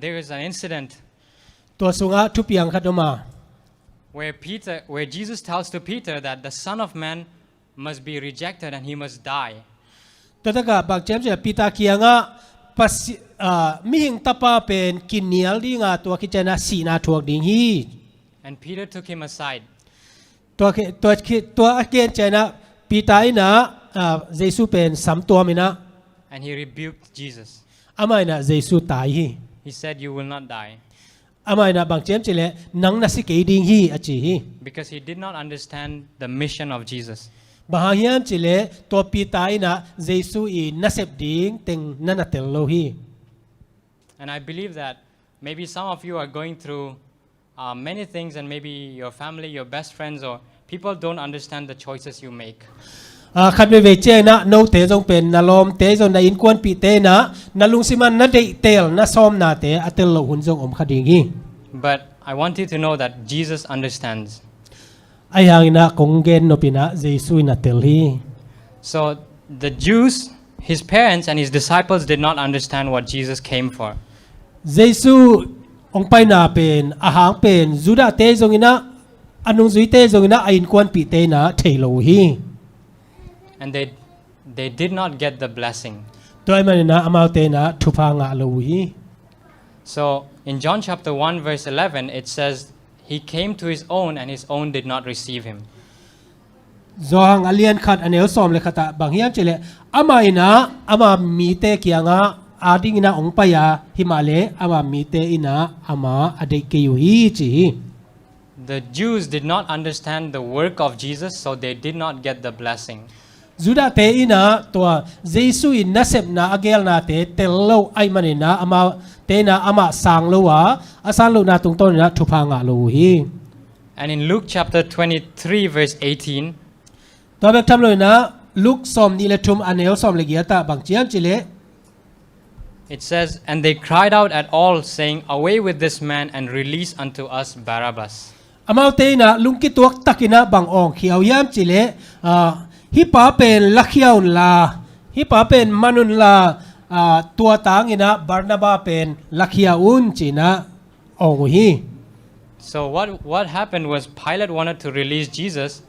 there is an incident to sunga thupiang khatoma where Jesus tells to Peter that the Son of Man must be rejected and He must die. tataka bak chem je pita kianga pas mi hing tapa pen kinial dinga to kichana si na thuak ding hi And Peter took Him aside. to again chana pita ina jesu pen sam to mina And He rebuked Jesus. amai na jesu tai hi He said, "You will not die," amai na bang chem chele nang na si ke ding hi achi hi because he did not understand the mission of Jesus. bahahiam chile to pita ina jesu i nasep ding teng nanatel lo hi And I believe that maybe some of you are going through many things, and maybe your family, your best friends, or people don't understand the choices you make. khat me ve che na no te jong pen na lom te jong na in kwan pi te na na lung siman na de tel na som na te atel lo hun jong om khading hi But I want you to know that Jesus understands. ai hang na kong gen no pina jesu na tel hi So the Jews, His parents and His disciples did not understand what Jesus came for. jesu ong pai na pen ahang pen juda te jong ina anung zui te jong ina ain kwan pi te na thailo hi And they did not get the blessing. toy man na amau te na thupa nga lo hi So in John chapter 1 verse 11, it says, He came to His own, and His own did not receive Him. zohang alian khat anel som le khata banghiam chele ama ina ama mi te kianga ading ina ong paya himale ama mi te ina ama ade ke yu hi chi The Jews did not understand the work of Jesus, so they did not get the blessing. juda te ina to jesu in nasep na agel na te tello ai manina ama te na ama sang lo wa asan lo na tung ton na thupa nga lo hi And in Luke chapter 23 verse 18, to bek tham lo na luk som ni le thum anel som le giata bang chiam chile it says, And they cried out at all, saying, Away with this man, and release unto us Barabbas. amau te na lungki tuak takina bang ong khiaw yam chile hi pa pen lakhiaw la hi pa pen manun la tua tang ina barnaba pen lakhiaun china ong hi So what happened was Pilate wanted to release Jesus,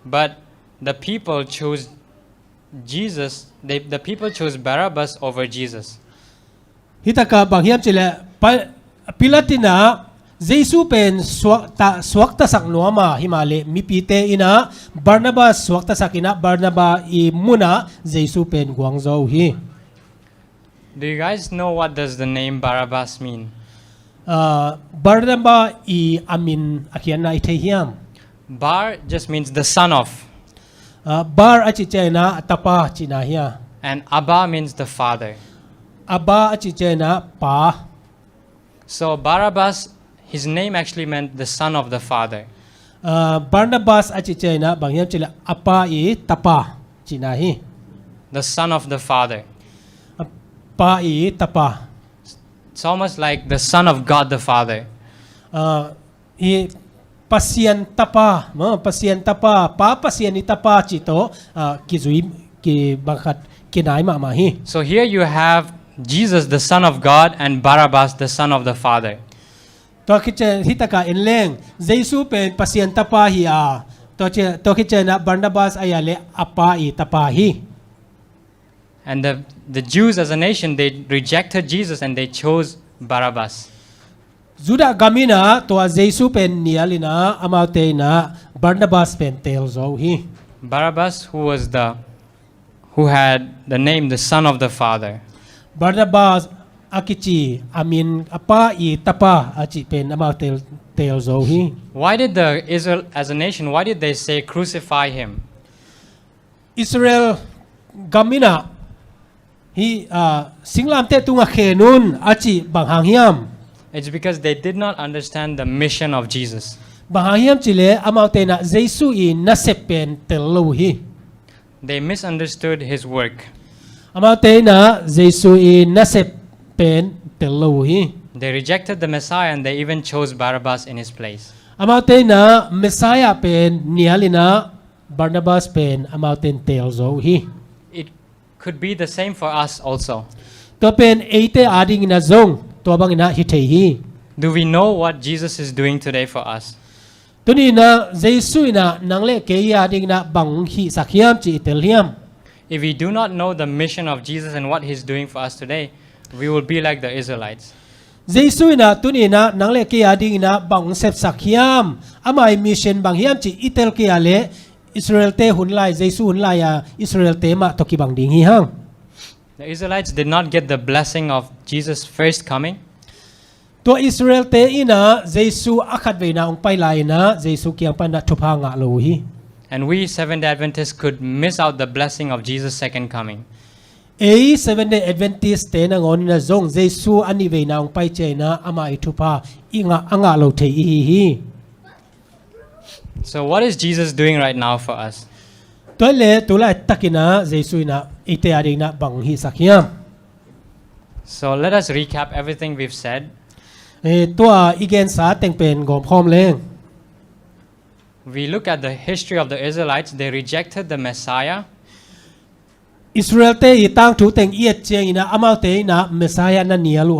but the people chose Jesus. The people chose Barabbas over Jesus. hitaka bang hiam chile pilatina jesu pen swakta sak nuama himale mi pite ina barnaba swakta sakina barnaba I muna jesu pen guangzo hi Do you guys know what does the name Barabbas mean? barnaba I amin akiana itehiam Bar just means the son of, bar achi chena tapa china hiya and Abba means the father. aba achi chena pa So Barabbas, his name actually meant the son of the father. Barnabas achi chena bangyam chila apa I tapa china hi the son of the Father. apa I tapa It's almost like the Son of God the Father. I pasien tapa pasien tapa pa pasien I tapa chito kizui ki bangkhat kinai ma ma hi So here you have Jesus, the Son of God, and Barabbas, the Son of the Father. to kichen hitaka enleng Jesu pen pasien tapa hi to kichen na Barnabas ayale apa I tapa hi. And the Jews as a nation, they rejected Jesus and they chose Barabbas. Juda gamina to Jesu pen nialina amaute na Barnabas pen telzo hi. Barabbas, who had the name the Son of the Father. Barnabas akichi amin apa I tapa achi pen amaute telzo hi. Why did the Israel as a nation, why did they say crucify him? Israel gamina hi singlam te tunga khenun achi banghangiam It's because they did not understand the mission of Jesus. banghangiam chile amaute na Jesu I nasepen tello hi. They misunderstood his work. Amaute na Jesu I nasepen tello hi. They rejected the Messiah and they even chose Barabbas in his place. Amaute na Messiah pen nialina Barnabas pen amauten telzo hi. It could be the same for us also. To pen eite ading na zong to bang na hitei hi. Do we know what Jesus is doing today for us? Tuni na Jesu na nangle ke ading na bang hi sakhiam chi telhiam. If we do not know the mission of Jesus and what he's doing for us today, we will be like the Israelites. Jesu na tuni na nangle ke ading na bang sep sakhiam amai mission bang hiam chi itel ke ale Israel te hunlai Jesu hunlai Israel te ma to ki bang ding hi hang. The Israelites did not get the blessing of Jesus' first coming. To Israel te ina Jesu akhat ve na ong pai lai na Jesu kiang pan na thupa nga lo hi. And we Seventh-day Adventists could miss out the blessing of Jesus' second coming. A Seventh-day Adventist te na ngon na zong Jesu ani ve na ong pai che na ama I thupa inga anga lo the I hi. So what is Jesus doing right now for us? Toile tulai takina Jesu na ite ading na bang hi sakhiam. So let us recap everything we've said. Tua igen sa teng pen gom khom leng. We look at the history of the Israelites. They rejected the Messiah. Israel te I tang thu teng iet cheng ina amau te na Messiah na nialu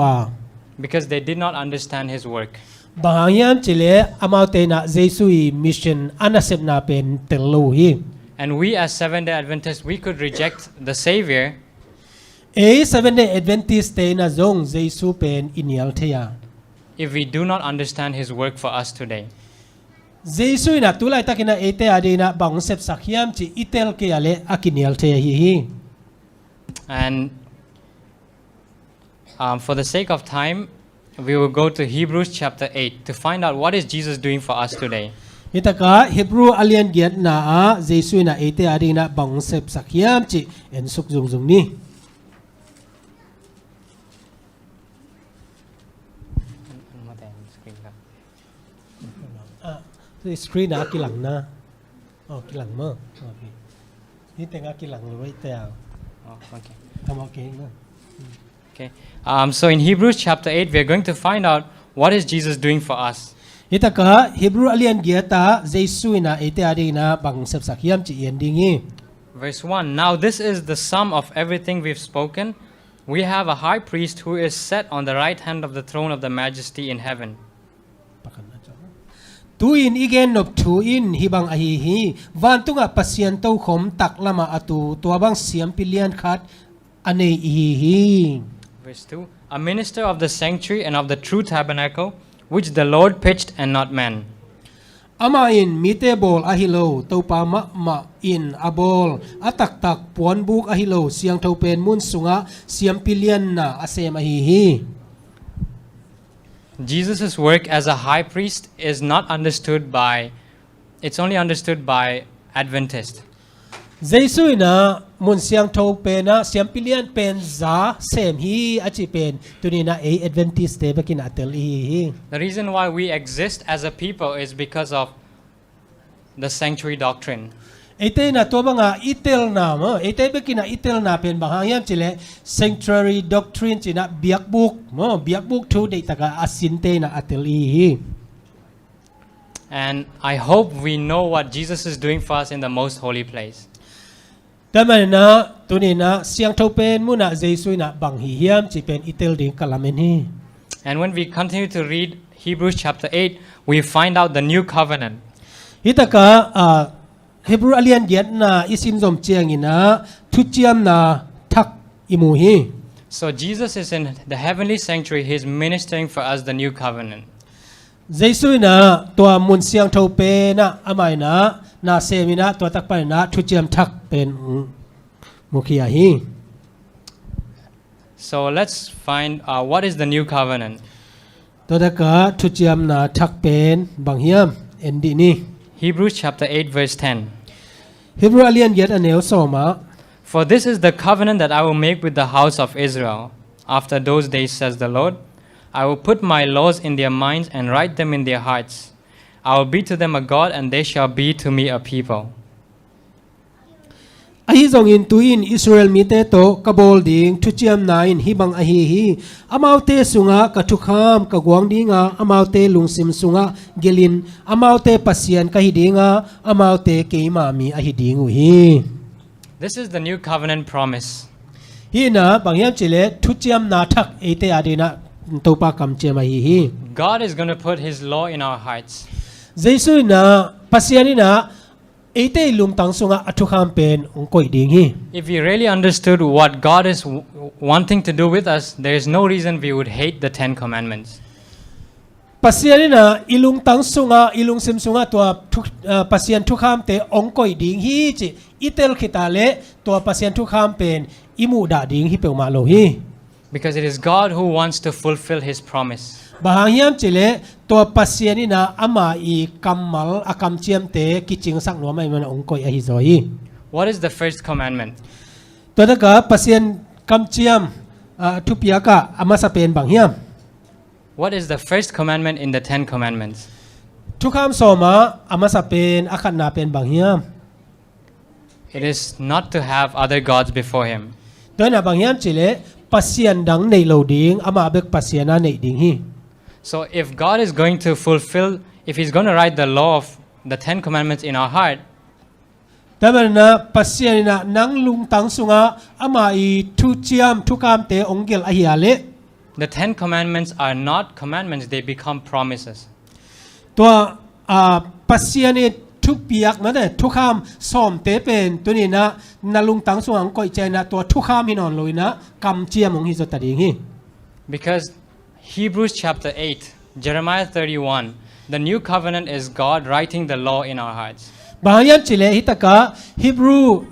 Because they did not understand his work. Bahangiam chile amau te na Jesu I mission anasep na pen tello hi. And we as Seventh-day Adventists, we could reject the Savior A Seventh-day Adventist te na zong Jesu pen inial thea. if we do not understand his work for us today. Jesu na tulai takina ete adina bang sep sakhiam chi itel ke ale akinial thea hi. And for the sake of time, we will go to Hebrews chapter 8 to find out what is Jesus doing for us today. Itaka Hebrew alien giat na Jesu na ete adina bang sep sakhiam chi en suk zung zung ni. Screen na kilang na. Oh, kilang mo. Okay. Hindi nga kilang luway tayo. Oh, okay. Come okay na. Okay. So in Hebrews chapter 8, we are going to find out what is Jesus doing for us. Itaka Hebrew alien giata Jesu na ete adina bang sep sakhiam chi endingi. Verse 1. Now this is the sum of everything we've spoken. We have a high priest who is set on the right hand of the throne of the majesty in heaven. Tuin igen nop tuin hibang ahihi van tunga pasiento khom tak lama atu tuabang siam pilian khat ane ihihi. Verse 2. A minister of the sanctuary and of the true tabernacle, which the Lord pitched and not man. Ama in mitebol ahilo topa ma in abol atak tak puan buk ahilo siang topen mun sunga siam pilian na asem ahihi. Jesus' work as a high priest is not understood by, it's only understood by Adventists. Jesu na mun siang topen na siam pilian pen za sem hi achi pen tunina a Adventist te bakin atel hi. The reason why we exist as a people is because of the sanctuary doctrine. Ite na to banga itel na mo ite bekina itel na pen bang hangyam chile sanctuary doctrine china biakbuk thu de taka asinte na ateli. And I hope we know what Jesus is doing for us in the most holy place. Taman na tunina siang tho pen muna jesu na bang hi hiam chi pen itel ding kalamen hi. And when we continue to read Hebrews chapter 8, we find out the new covenant. Hitaka Hebrew alian giat na isim zom chiang ina thu chiam na thak imu hi. So Jesus is in the heavenly sanctuary. He is ministering for us the new covenant. Jesu na tua mun siang tho pe na amai na semina tua tak pa na thu chiam thak pen mukhia hi. So let's find what is the new covenant. To da ka thu chiam na thak pen bang hiam endi ni. Hebrews chapter 8 verse 10. Hebrew alian giat aneu soma. For this is the covenant that I will make with the house of Israel. After those days, says the Lord, I will put my laws in their minds and write them in their hearts. I will be to them a God, and they shall be to me a people. Ahi zong in tuin Israel mi te to kabol ding thu chiam na in hibang ahi hi amaute sunga ka thukham ka gwang dinga amaute lungsim sunga gelin amaute pasian ka hidinga amaute keima mi ahi dingu hi. This is the new covenant promise. Hi na bangyam chile thu chiam na thak ete adina topa kam chema hi. God is going to put His law in our hearts. Jesu na pasiani na ete lungtang sunga athukham pen ongkoi ding hi. If we really understood what God is wanting to do with us, there is no reason we would hate the 10 commandments. Pasian na ilungtang sunga ilungsim sunga tua pasian thukham te ongkoi ding hi chi itel khitale tua pasian thukham pen imu da ding hi pe ma lo hi. Because it is God who wants to fulfill His promise. Bahangyam chile tua pasian na ama I kamal akam chiam te kiching sak no mai man ongkoi a hi zo hi. What is the first commandment? To da ka pasian kam chiam thupia ka ama sa pen banghiam. What is the first commandment in the 10 commandments? Thukham soma ama sa pen akhan na pen banghiam. It is not to have other gods before Him. Toy na banghiam chile pasian dang nei lo ding ama bek pasian na nei ding hi. So if God is going to fulfill, if He's going to write the law of the 10 commandments in our heart, Taman na pasian na nang lungtang sunga ama I thu chiam thukam te onggel ahiale. the 10 commandments are not commandments, they become promises. Tua pasian ni thupiak na de thukham som te pen tu ni na nalungtang sunga ongkoi chai na tua thukham hinon loina kam chiam ong hi zo ta ding hi. Because Hebrews chapter 8, Jeremiah 31, the new covenant is God writing the law in our hearts. Bahayam chile hitaka Hebrew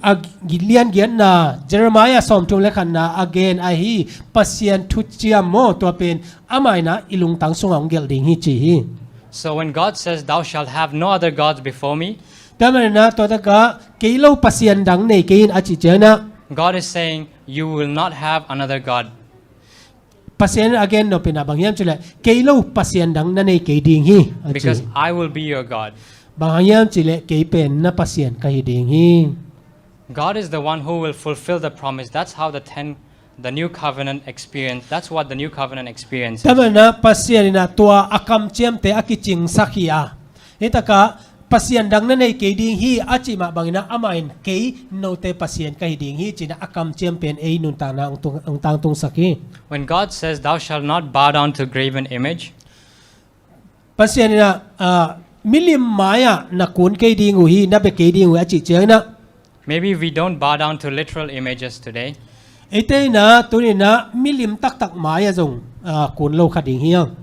gilian gian na Jeremiah som tum lekhan na again ahi pasian thu chiam mo tua pen amai na ilungtang sunga onggel ding hi chi hi. So when God says, thou shalt have no other gods before me, Taman na to ta ka keilo pasian dang nei kein achi chena God is saying, you will not have another God. pasian again no pinabangyam chile keilo pasian dang na nei ke ding hi Because achi I will be your God. bangyam chile ke pen na pasian ka hi ding hi. God is the one who will fulfill the promise. That's how the new covenant experience, that's what the new covenant experience is. Taman na pasian na tua akam chiam te akiching sakia hitaka pasian dang na nei ke ding hi achi ma bangina amain ke no te pasian ka hi ding hi china akam chiam pen ei nun ta na ong tang tung saki. When God says, thou shalt not bow down to graven image, Pasian na milim maya na kun ke ding hi na be ke ding achi cheng na maybe we don't bow down to literal images today, ete na tuni na milim tak tak maya zong kun lo khading hiang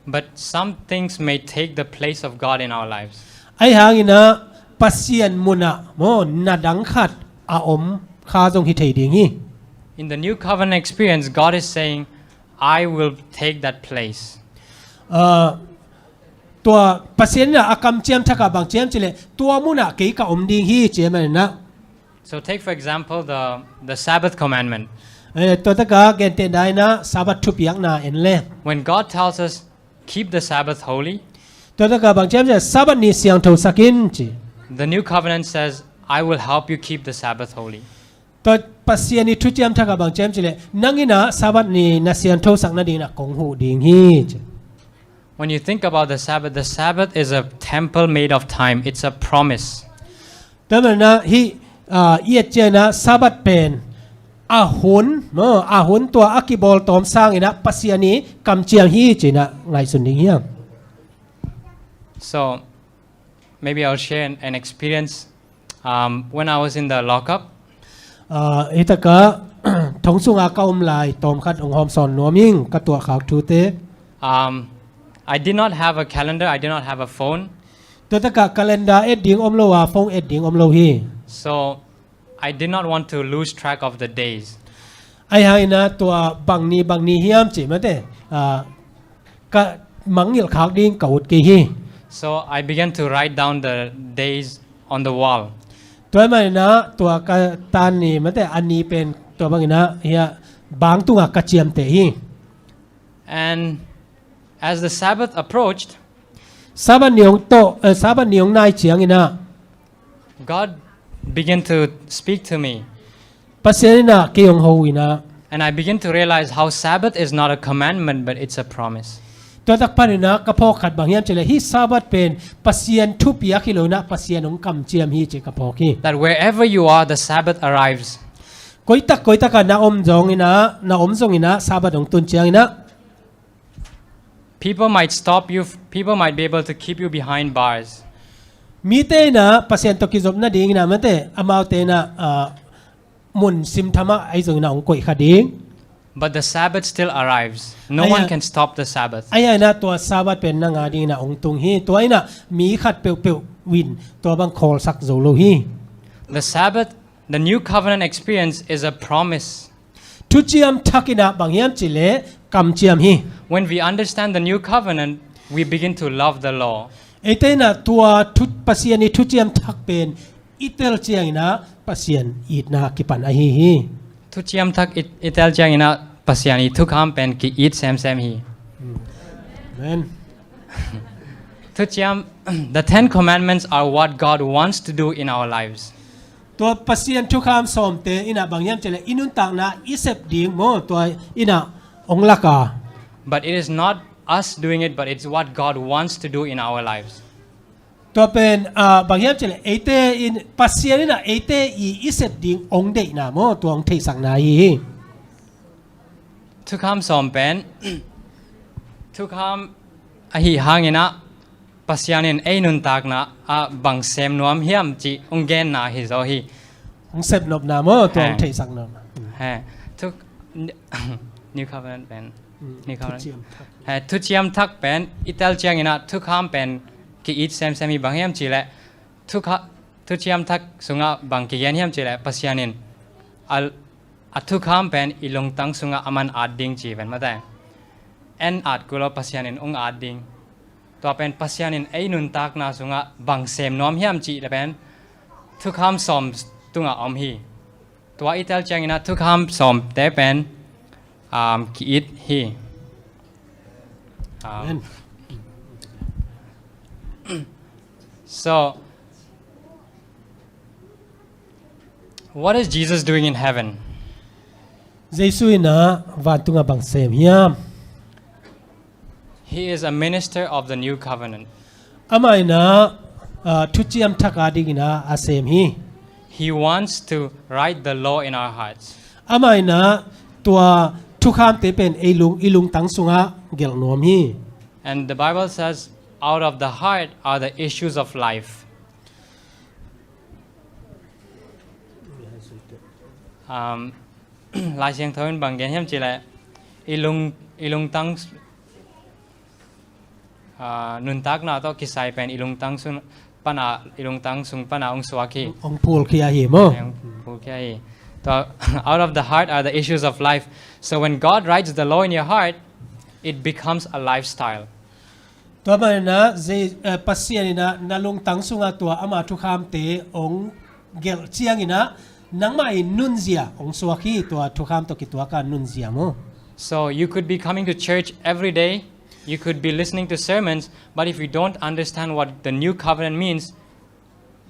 but some things may take the place of God in our lives. ai hangina pasian muna mo na dang khat a om kha zong hi thei ding hi. In the new covenant experience, God is saying, I will take that place. Tua pasian na akam chiam thaka bang chiam chile tua muna ke ka om ding hi cheman na So take for example the Sabbath commandment. to ta ka gen te dai na sabat thu piak na en le When God tells us, keep the Sabbath holy, to ta ka bang chiam je sabat ni siang tho sakin chi The new covenant says, I will help you keep the Sabbath holy. ตัวปัสเซียนี่ทุจยมทักบางเจมจิเลนังอินะสาบัดนี่นัสยันโทสักนาดีนะกงหูดิงฮี When you think about the Sabbath is a temple made of time. It's a promise. แต่มันนะฮีเอียดเจนะสาบัดเป็นอาหุนอาหุนตัวอากิบอลตอมสร้างอินะปัสเซียนี่กำเจียงฮีจีนะไงสุดนี้เฮีย So maybe I'll share an experience when I was in the lockup. อิตากะ ทงสุงอากาอมลายตอมคัดองหอมสอนนัวมิงกะตัวขาวทูเต I did not have a calendar. I did not have a phone. ตัวตะกะกาเลนดาเอ็ดดิงอมโลวาฟงเอ็ดดิงอมโลฮี So I did not want to lose track of the days. ไอ้ไฮนะตัวบางนี้เฮียมจิมาเตกะมังยิลขาวดิงกะอุดกีฮี So I began to write down the days on the wall. ตัวมันนะตัวกะตานนี่มาเตอันนี้เป็นตัวบางนะเฮียบางตุงกะเจียมเตฮี And as the Sabbath approached, ซาบันนิยงโตซาบันนิยงนายเจียงอินะ God began to speak to me. ปัสเซียนี่นะเกียงโฮวินะ And I began to realize how Sabbath is not a commandment, but it's a promise. ตัวตักพันนะกะพอขัดบางเฮียมเจเลยฮีซาบัดเป็นปัสเซียนทุปียกิโลนะปัสเซียนของกำเจียมฮีเจกะพอกี That wherever you are, the Sabbath arrives. กอยตักนะอมจงอินะนะอมจงอินะซาบัดของตุนเจียงอินะ People might stop you. People might be able to keep you behind bars. มีเตนะปัสเซียนตกิจบนะดิงนะมันเตอมาเตนะมุนซิมธรรมะไอจงนะองกอยขดิง But the Sabbath still arrives. No one can stop the Sabbath. ไอ้นะตัวซาบัดเป็นนางาดิงนะองตุงฮีตัวไอ้นะมีขัดเปียววินตัวบางคอลสักโซโลฮี The Sabbath, the new covenant experience is a promise. ทุเจียมทักินะบางเฮียมจิเลกำเจียมฮี When we understand the new covenant, we begin to love the law. ไอ้เตนะตัวทุปัสเซียนนี่ทุเจียมทักเป็นอิเตลเจียงนะปัสเซียนอีดนะกิปันไอฮี Tu chiam thak itel chang ina pasiani thu kham pen ki eat sam hi. Amen. Tu chiam the 10 commandments are what God wants to do in our lives. ตัวปัสเซียนทุกคำสมเตอินะบางเฮียมจิเลอินุนต่างนะอิเซบดิงโมตัวอินะองลักา But it is not us doing it, but it's what God wants to do in our lives. ตัวเป็นบางเฮียมจิเลเอเตอินปัสเซียนนี่นะเอเตอิเซบดิงองเดนะโมตัวองเทสังนาฮี Tu kham som pen tu kham ahi hangina pasianin einun tak na a bang sem nuam hiam chi ungen na hi zo hi. องเซบนบนะโมตัวองเทสังนบ Ha tu new covenant pen new ทุ covenant เจียมทัก tu chiam thak pen itel chiang ina tu kham pen ki eat sem hi bang hiam chi le tu chiam thak sunga bang ki gen hiam chi le pasianin al atu kham pen ilong tang sunga aman ading chi pen mata en at kulo pasianin ung ading to pen pasianin einun tak na sunga bang sem nom hiam chi le pen tu kham som tunga om hi tua itel chiang ina tu kham som te pen ki eat hi Amen. So, what is Jesus doing in heaven? เจสุยนะวันตุงบังเซมเฮียม He is a minister of the new covenant. อามัยนะทุเจียมทักอาดิกินะอาเซมฮี He wants to write the law in our hearts. อามัยนะตัวทุกคำเตเป็นอีลุงตังสุงะเกลนวมฮี And the Bible says, out of the heart are the issues of life. ลายเสียงเท่านั้นบางแกนเฮียมจีแหละอีลุงตั้งนุนตักนาต้องกิสายเป็นอีลุงตั้งสุนปนาอีลุงตั้งสุงปนาองสวากี องพูลคียาฮีโม Okay. So out of the heart are the issues of life. So when God writes the law in your heart, it becomes a lifestyle. ตัวมันนะเจปัสเซียนี่นะนาลุงตังสุงะตัวอามาทุกคำเตองเกลเชียงนี่นะนังไม่นุนเซียองสวากีตัวทุกคำตัวกิตัวการนุนเซียโม So you could be coming to church every day. You could be listening to sermons, but if you don't understand what the new covenant means,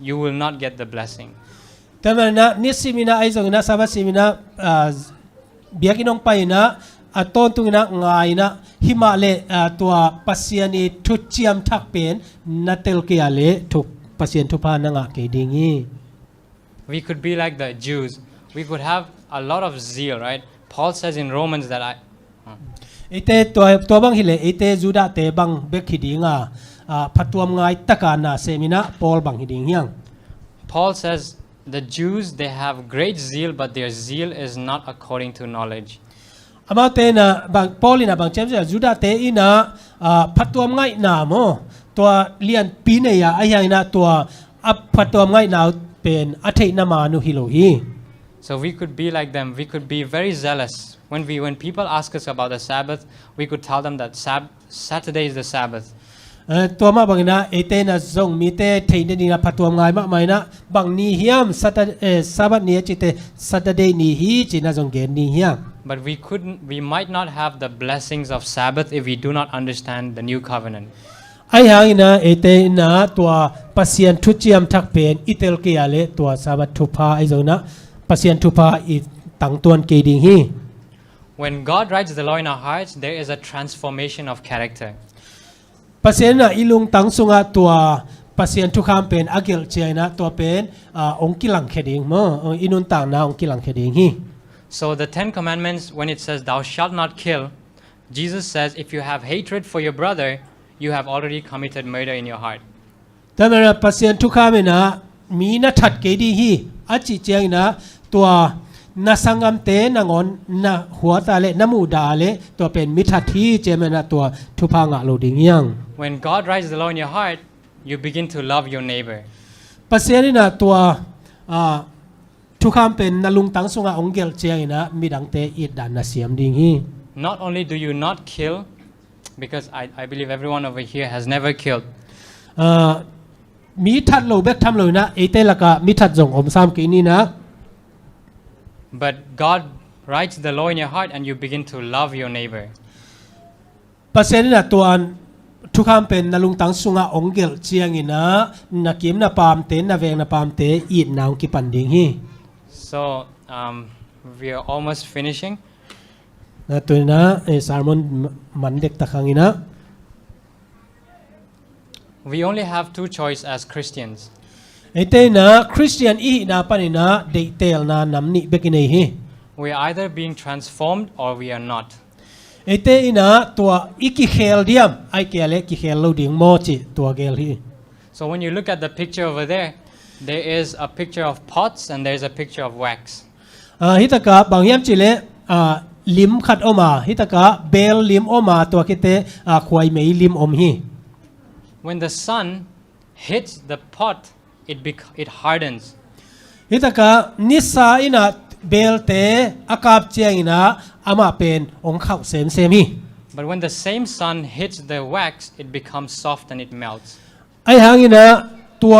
you will not get the blessing. แต่มันนะนิสิมินะไอ้ส่งนะสาบสิมินะเบียกินองไปนะต้นตุงนะง่ายนะหิมาเลตัวปัสยานีทุจเจียมทักเป็นนัตเตลเกียเลทุกปัสยานทุพานังเกดิงี We could be like the Jews. We could have a lot of zeal, right? Paul says in Romans that ไอเตตัวบางฮิเลไอเตจูดาเตบางเบกฮิดิงพัดตัวง่ายตะการนะเซมินะปอลบางฮิดิงยัง Paul says the Jews they have great zeal, but their zeal is not according to knowledge. อามาเตนะบางปอลินะบางเจมส์จูดาเตอินะพัดตัวง่ายนาโมตัวเลียนปีเนียไอยังนะตัวพัดตัวง่ายนาเป็นอัฐินามานุฮิโลฮี So we could be like them. We could be very zealous. When people ask us about the Sabbath, we could tell them that Saturday is the Sabbath. ตัวมาบางนะเอเตนะซงมีเตเทนนี่นะพัดตัวง่ายมากไหมนะบางนี้เฮียมซาบัดนี้จิตSaturdayนี้ฮีจินะซงเกนนี้เฮีย But we might not have the blessings of Sabbath if we do not understand the new covenant. ไอ้หางนะเอเตนะตัวปัสยันทุจิยมทักเป็นอิเตลเกียเลตัวซาบัดทุพาไอ้ซงนะปัสยันทุพาอีตั้งตัวเกดิงฮี When God writes the law in our hearts, there is a transformation of character. ปัสยันนะอิลุงตั้งสุงะตัวปัสยันทุกคำเป็นอาเกลเจนะตัวเป็นองค์กิลังเขดิงมั้งอินุนต่างนะองค์กิลังเขดิงฮี So the 10 commandments, when it says thou shalt not kill, Jesus says if you have hatred for your brother, you have already committed murder in your heart. แต่เมื่อปัสยันทุกคำนะมีนัทัดเกดีฮีอาจิเจงนะตัวนาสังกัมเตนงอนนาหัวตาเลน้ำมูดาเลตัวเป็นมิทัดที่เจมนะตัวทุพางะโลดิงยัง When God writes the law in your heart, you begin to love your neighbor. ปัสยันนี่นะตัวทุกคำเป็นนาลุงตั้งสุงะองเกลเจงนะมีดังเตอิดดานนาเสียมดิงฮี Not only do you not kill, because I believe everyone over here has never killed. มีทัดโลเบกทำเลยนะเอเตละกะมีทัดจงอมซ้ำกินนี่นะ But God writes the law in your heart and you begin to love your neighbor. ปัสยันนี่นะตัวทุกคำเป็นนาลุงตั้งสุงะองเกลเจียงนะนักกิมนาปามเตนนาเวงนาปามเตอิดนาวกิปันดิงฮี So we are almost finishing. นะตัวนะสารมนมันเด็กตะขังนะ We only have two choices as Christians. ไอเตนะคริสเตียนอีนาปานินะเดเตลนานำนิเบกินเอฮี We are either being transformed or we are not. ไอเตนะตัวอีกิเคลเดียมไอเกลกิเคลโลดิงโมจิตัวเกลฮี So when you look at the picture over there, there is a picture of pots and there is a picture of wax. ฮิตกะบางยามจิเลลิมขัดออกมาฮิตกะเบลลิมออกมาตัวคิเตควายเมยลิมอมฮี When the sun hits the pot, it hardens. ฮิตกะนิสาอินะเบลเตอากาบเจียงอินะอามาเป็นองค์ข้าวเซมเซมี But when the same sun hits the wax, it becomes soft and it melts. ไอหางอินะตัว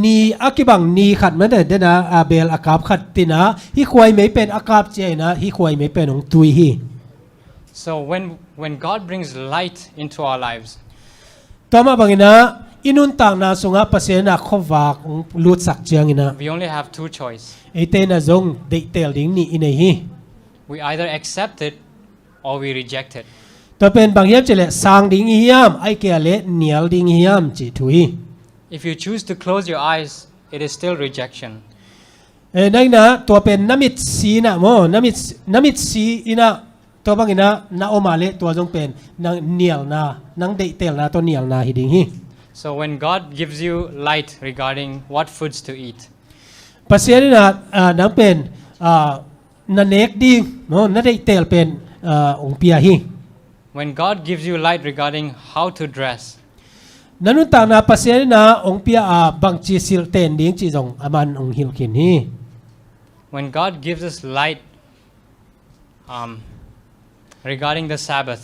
นีอากิบังนีขัดเหมือนเดิมนะเบลอากาบขัดตินะฮิควายเมยเป็นอากาบเจียงนะฮิควายเมยเป็นองค์ตุยฮี So when God brings light into our lives, ต่อมาบางอินะอินุนต่างนาสงะปัสเซนะขวากลุดสักเจียงอินะ we only have two choices. ไอเตนะจงเดเตลดิงนี่อินเอฮี We either accept it or we reject it. ตัวเป็นบางยามจิเลสางดิงฮิยามไอเกลเลเนียลดิงฮิยามจิทุย If you choose to close your eyes, it is still rejection. นั่นนะตัวเป็นน้ำมิดสีนะโมน้ำมิดสีอินะตัวบางอินะนาโอมาเลตัวจงเป็นนางเนียลนานังเดเตลนาตัวเนียลนาฮิดิงฮี So when God gives you light regarding what foods to eat, ปัสเซียนี่นะนังเป็นนันเนกดิงโมนันเดเตลเป็นองเปียฮี when God gives you light regarding how to dress, นั่นต่างนะปัสเซียนี่นะองเปียบางจีสิลเตนดิงจีจงอามันองฮิลขินฮี when God gives us light regarding the Sabbath,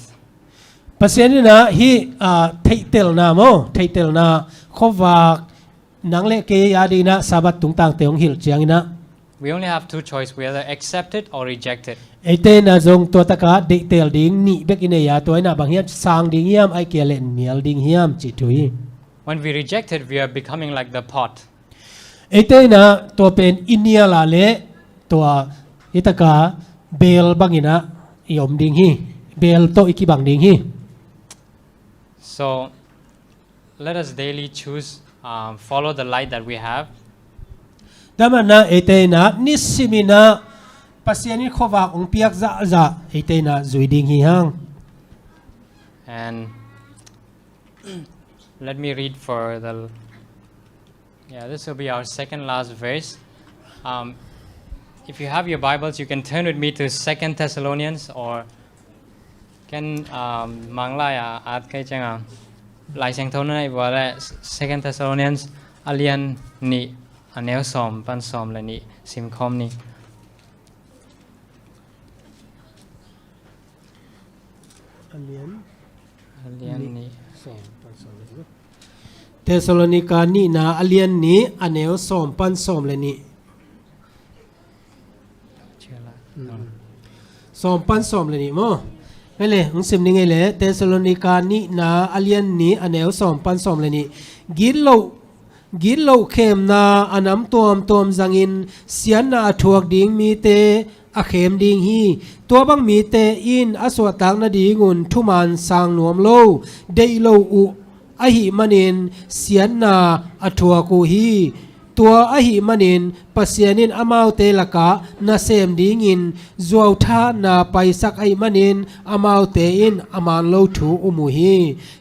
ปัสเซียนี่นะฮีเทเตลนาโมเทเตลนาขวากนังเลเกยาดีนะสาบัดตุงต่างเตองฮิลเจียงนะ we only have two choices. We either accept it or reject it. ไอเตนะจงตัวตะกาเดเตลดิงนี่เบกินเนียตัวน่ะบางเฮียสางดิงเฮียมไอเกลเลนเนียลดิงเฮียมจิตุย When we reject it, we are becoming like the pot. ไอเตนะตัวเป็นอินเนียลาเลตัวอิตากาเบลบังอินะยอมดิงฮีเบลโตอิกิบังดิงฮี So let us daily choose follow the light that we have ดังนั้นไอเตนะนิสิมินะปัสยานิขวากองเปียกจะไอเตนะจุยดิงฮีฮัง and let me read for the this will be our second last verse. If you have your Bibles, you can turn with me to 2 Thessalonians or can manglaya at kay changa lai sang thon nai wala 2 Thessalonians alian ni anel som pan som la ni sim khom ni อันเลียน alian ni เทสโลนิกานี่นาอเลียนนี้อันเนวสอมปันสอมเลยนี่ chela สอมปันสอมเลยนี่มั้งไงเลยอุสิมนี่ไงเลยเทสโลนิกานี่นาอเลียนนี้อันเนวสอมปันสอมเลยนี่กินโลเข้มนาอันน้ำตัวมจังอินเสียนนาถวกดิ่งมีเตอเข้มดิ่งฮีตัวบังมีเตอินอสวตังนาดีงุนทุมานสางหนวมโลเดโลอุอหิมันินเสียนนาอทัวกูฮีตัวอหิมันินปัสยานินอมาวเตลกะนาเซมดีงินจวาวทานาไปสักอหิมันินอมาวเตอินอมานโลถูอุมุฮี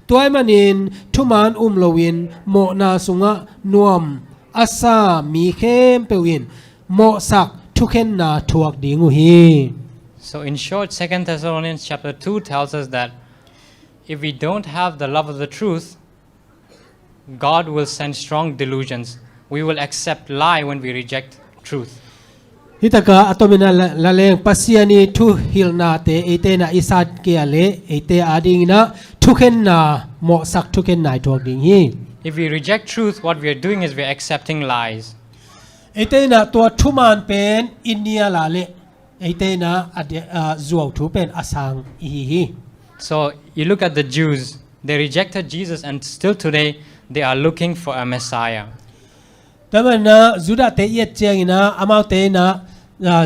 ตัวอหิมันินทุมานโลวินโมนาสุงะนวมอาซามีเข้มเปวินโมสักทุกเข็นนาทวกดีงูฮี So in short 2 Thessalonians chapter 2 tells us that if we don't have the love of the truth God will send strong delusions. We will accept lie when we reject truth. ฮิตากาอัตมินาละเลงปัสยานีทุฮิลนาเตเอเตนะอิสัดเกียเลเอเตอาดิงนะทุเข็นนาเหมาะสักทุเข็นนายทวกดิงฮี If we reject truth, what we are doing is we are accepting lies. เอเตนะตัวทุมานเป็นอินเดียลาเลเอเตนะจวาวทุเป็นอาสังอีฮี So you look at the Jews, they rejected Jesus and still today they are looking for a Messiah. แต่มันนะจุดาเตเยเจียงนะอามาเตนะ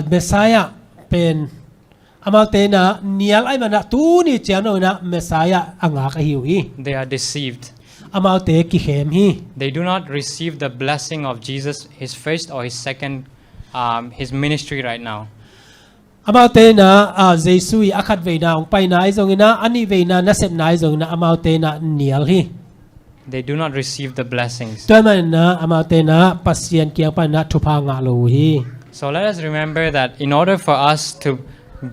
เมสไซาเป็นอามาเตนะเนียลไอมันนะตูนี่เจียงนะเมสไซาอ่างากหิวฮี They are deceived. อามาเตกิเขมฮี They do not receive the blessing of Jesus, his first or his second, his ministry right now. อามาเตนะเจสุยอาคัดเวนาองไปนายจงนะอันนี้เวนานัสเซบนายจงนะอามาเตนะเนียลฮี They do not receive the blessings. ตัวมันนะอามาเตนะปัสยันเกียงไปนะทุพางาโลฮี So let us remember that in order for us to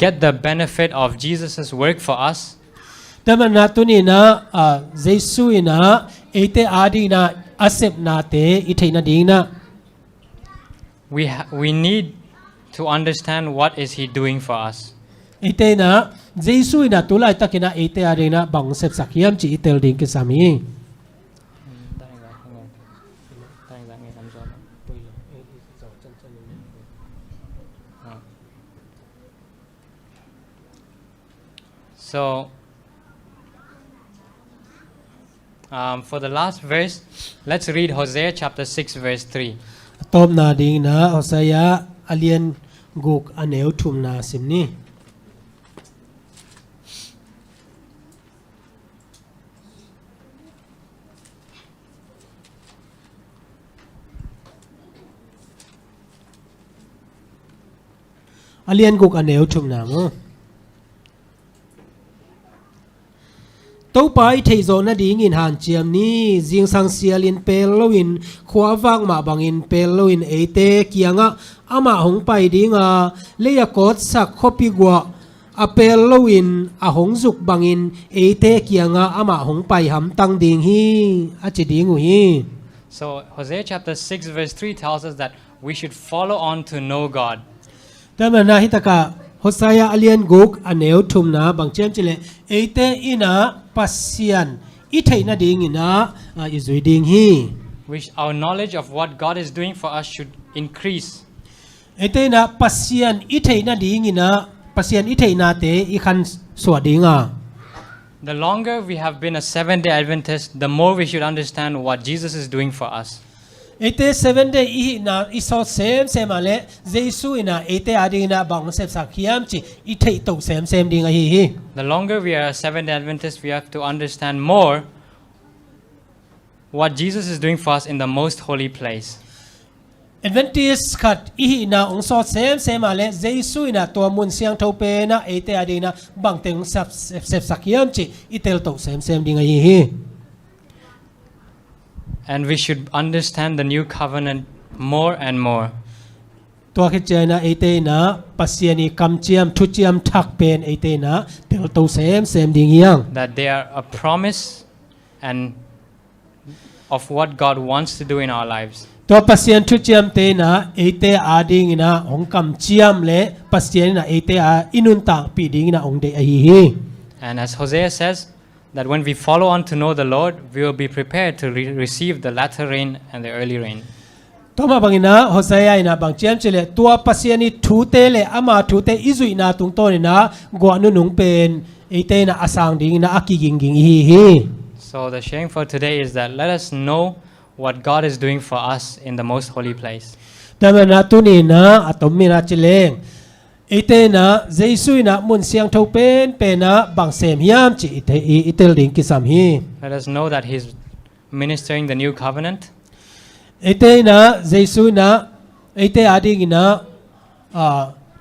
get the benefit of Jesus' work for us, แต่มันนะตัวนี้นะเจสุยนะเอเตอาดีนะอาเซบนาเตอิเทนะดีนะ we need to understand what is he doing for us. เอเตนะเจสุยนะตุลายตะกินะเอเตอาดีนะบังเซบสักยามจีอิเตลดิงกิสามี So for the last verse, let's read Hosea chapter 6 verse 3. ตอมนาดิงนะฮอสยาอเลียนกุกอเนวทุมนาสิมนี่อเลียนกุกอเนวทุมนามตัวไปเทโซนดีงินหันเจียมนี้จิงสังเสียลินเปลวินขวาฟังมาบังอินเปลวินเอเตเกียงะอามาหงไปดีงาเลียกอดสักคบิกัวอาเปลวินอาหงสุกบังอินเอเตเกียงะอามาหงไปหำตังดิงฮีอาจิดิงูฮี So Hosea chapter 6 verse 3 tells us that we should follow on to know God. แต่มันนาฮิตกะฮอสยาอเลียนกุกอเนวทุมนาบังเจมจิเลเอเตอินะปัสยันอิเทนะดิงินะอิซุยดิงฮี Which our knowledge of what God is doing for us should increase. เอเตนะปัสยันอิเทนะดิงินะปัสยันอิเทนะเตอิคันสวดดิงา The longer we have been a 7-day Adventist, the more we should understand what Jesus is doing for us. เ ete 7 day ihi na iso sem ale Jesu ina ete ading na bang sep sakhiam chi ithei to sem ding a hi The longer we are a Seventh-day Adventist, we have to understand more what Jesus is doing for us in the most holy place. Adventist khat ihi na ong so sem ale Jesu ina to mun siang tho pe na ete ading na bang teng sep sakhiam chi itel to sem ding a hi And we should understand the new covenant more and more. ตัวคิดเจนะเอเตนะปัสยานีคำเจียมทุเจียมทักเป็นเอเตนะเตลโตเซมดิ่งยัง That they are a promise and of what God wants to do in our lives. ตัวปัสยานทุเจียมเตนะเอเตอาดิ่งนะองคำเจียมเละปัสยานีนะเอเตอาอินุนตาปีดิ่งนะองเดอฮี And as Hosea says, that when we follow on to know the Lord, we will be prepared to receive the latter rain and the early rain. ตัวมาบังนะโฮเซยานะบังเจียมเฉลตัวปัสยานีทูเตเลอามาทูเตอิจุยนาตุงโตนี่นะกว่านุงเป็นเอเตนะอาสังดิ่งนะอากิกิงฮี So the sharing for today is that let us know what God is doing for us in the most holy place. แต่มานะตุนี่นะอะตอมมีนะเจเลงเอเตนะเจสุยนะมุนเสียงทเป็นนะบางเสมยามจิอิเตลดิงกิสัมฮี Let us know that He's ministering the new covenant. เอเตนะเจสุยนะเอเตอาดิงนะ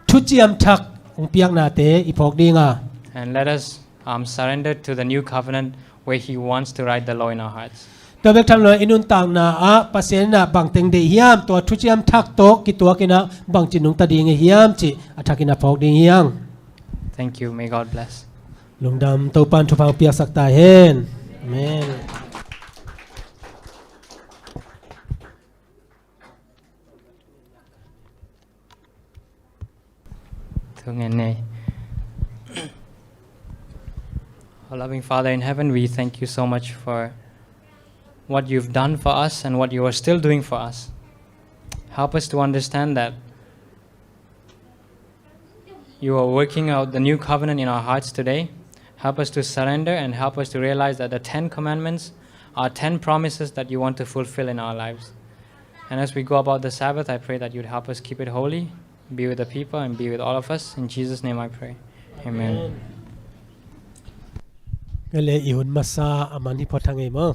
ทุจิยมทักองเปียกนาเตอีพอกดิงอ่ะ And let us surrender to the new covenant where He wants to write the law in our hearts. ตัวเบกทำเลยอินุนตังนะปัสเซนนะบางเต็งเดียมตัวทุจิยมทักโตกิตัวกินะบางจินุงตาดิงเฮียมจิอัฐกินะพอกดิงยัง Thank you. May God bless. ลุงดำตัวปันทุพังเปียกสักตาเฮนอาเมน Our loving Father in heaven, we thank you so much for what you've done for us and what you are still doing for us. Help us to understand that you are working out the new covenant in our hearts today. Help us to surrender and help us to realize that the 10 commandments are 10 promises that you want to fulfill in our lives. And as we go about the Sabbath, I pray that you'd help us keep it holy, be with the people, and be with all of us. In Jesus' name I pray. Amen. ก็เลยอีหุ่นมาซาอามันที่พอทางไงมั้ง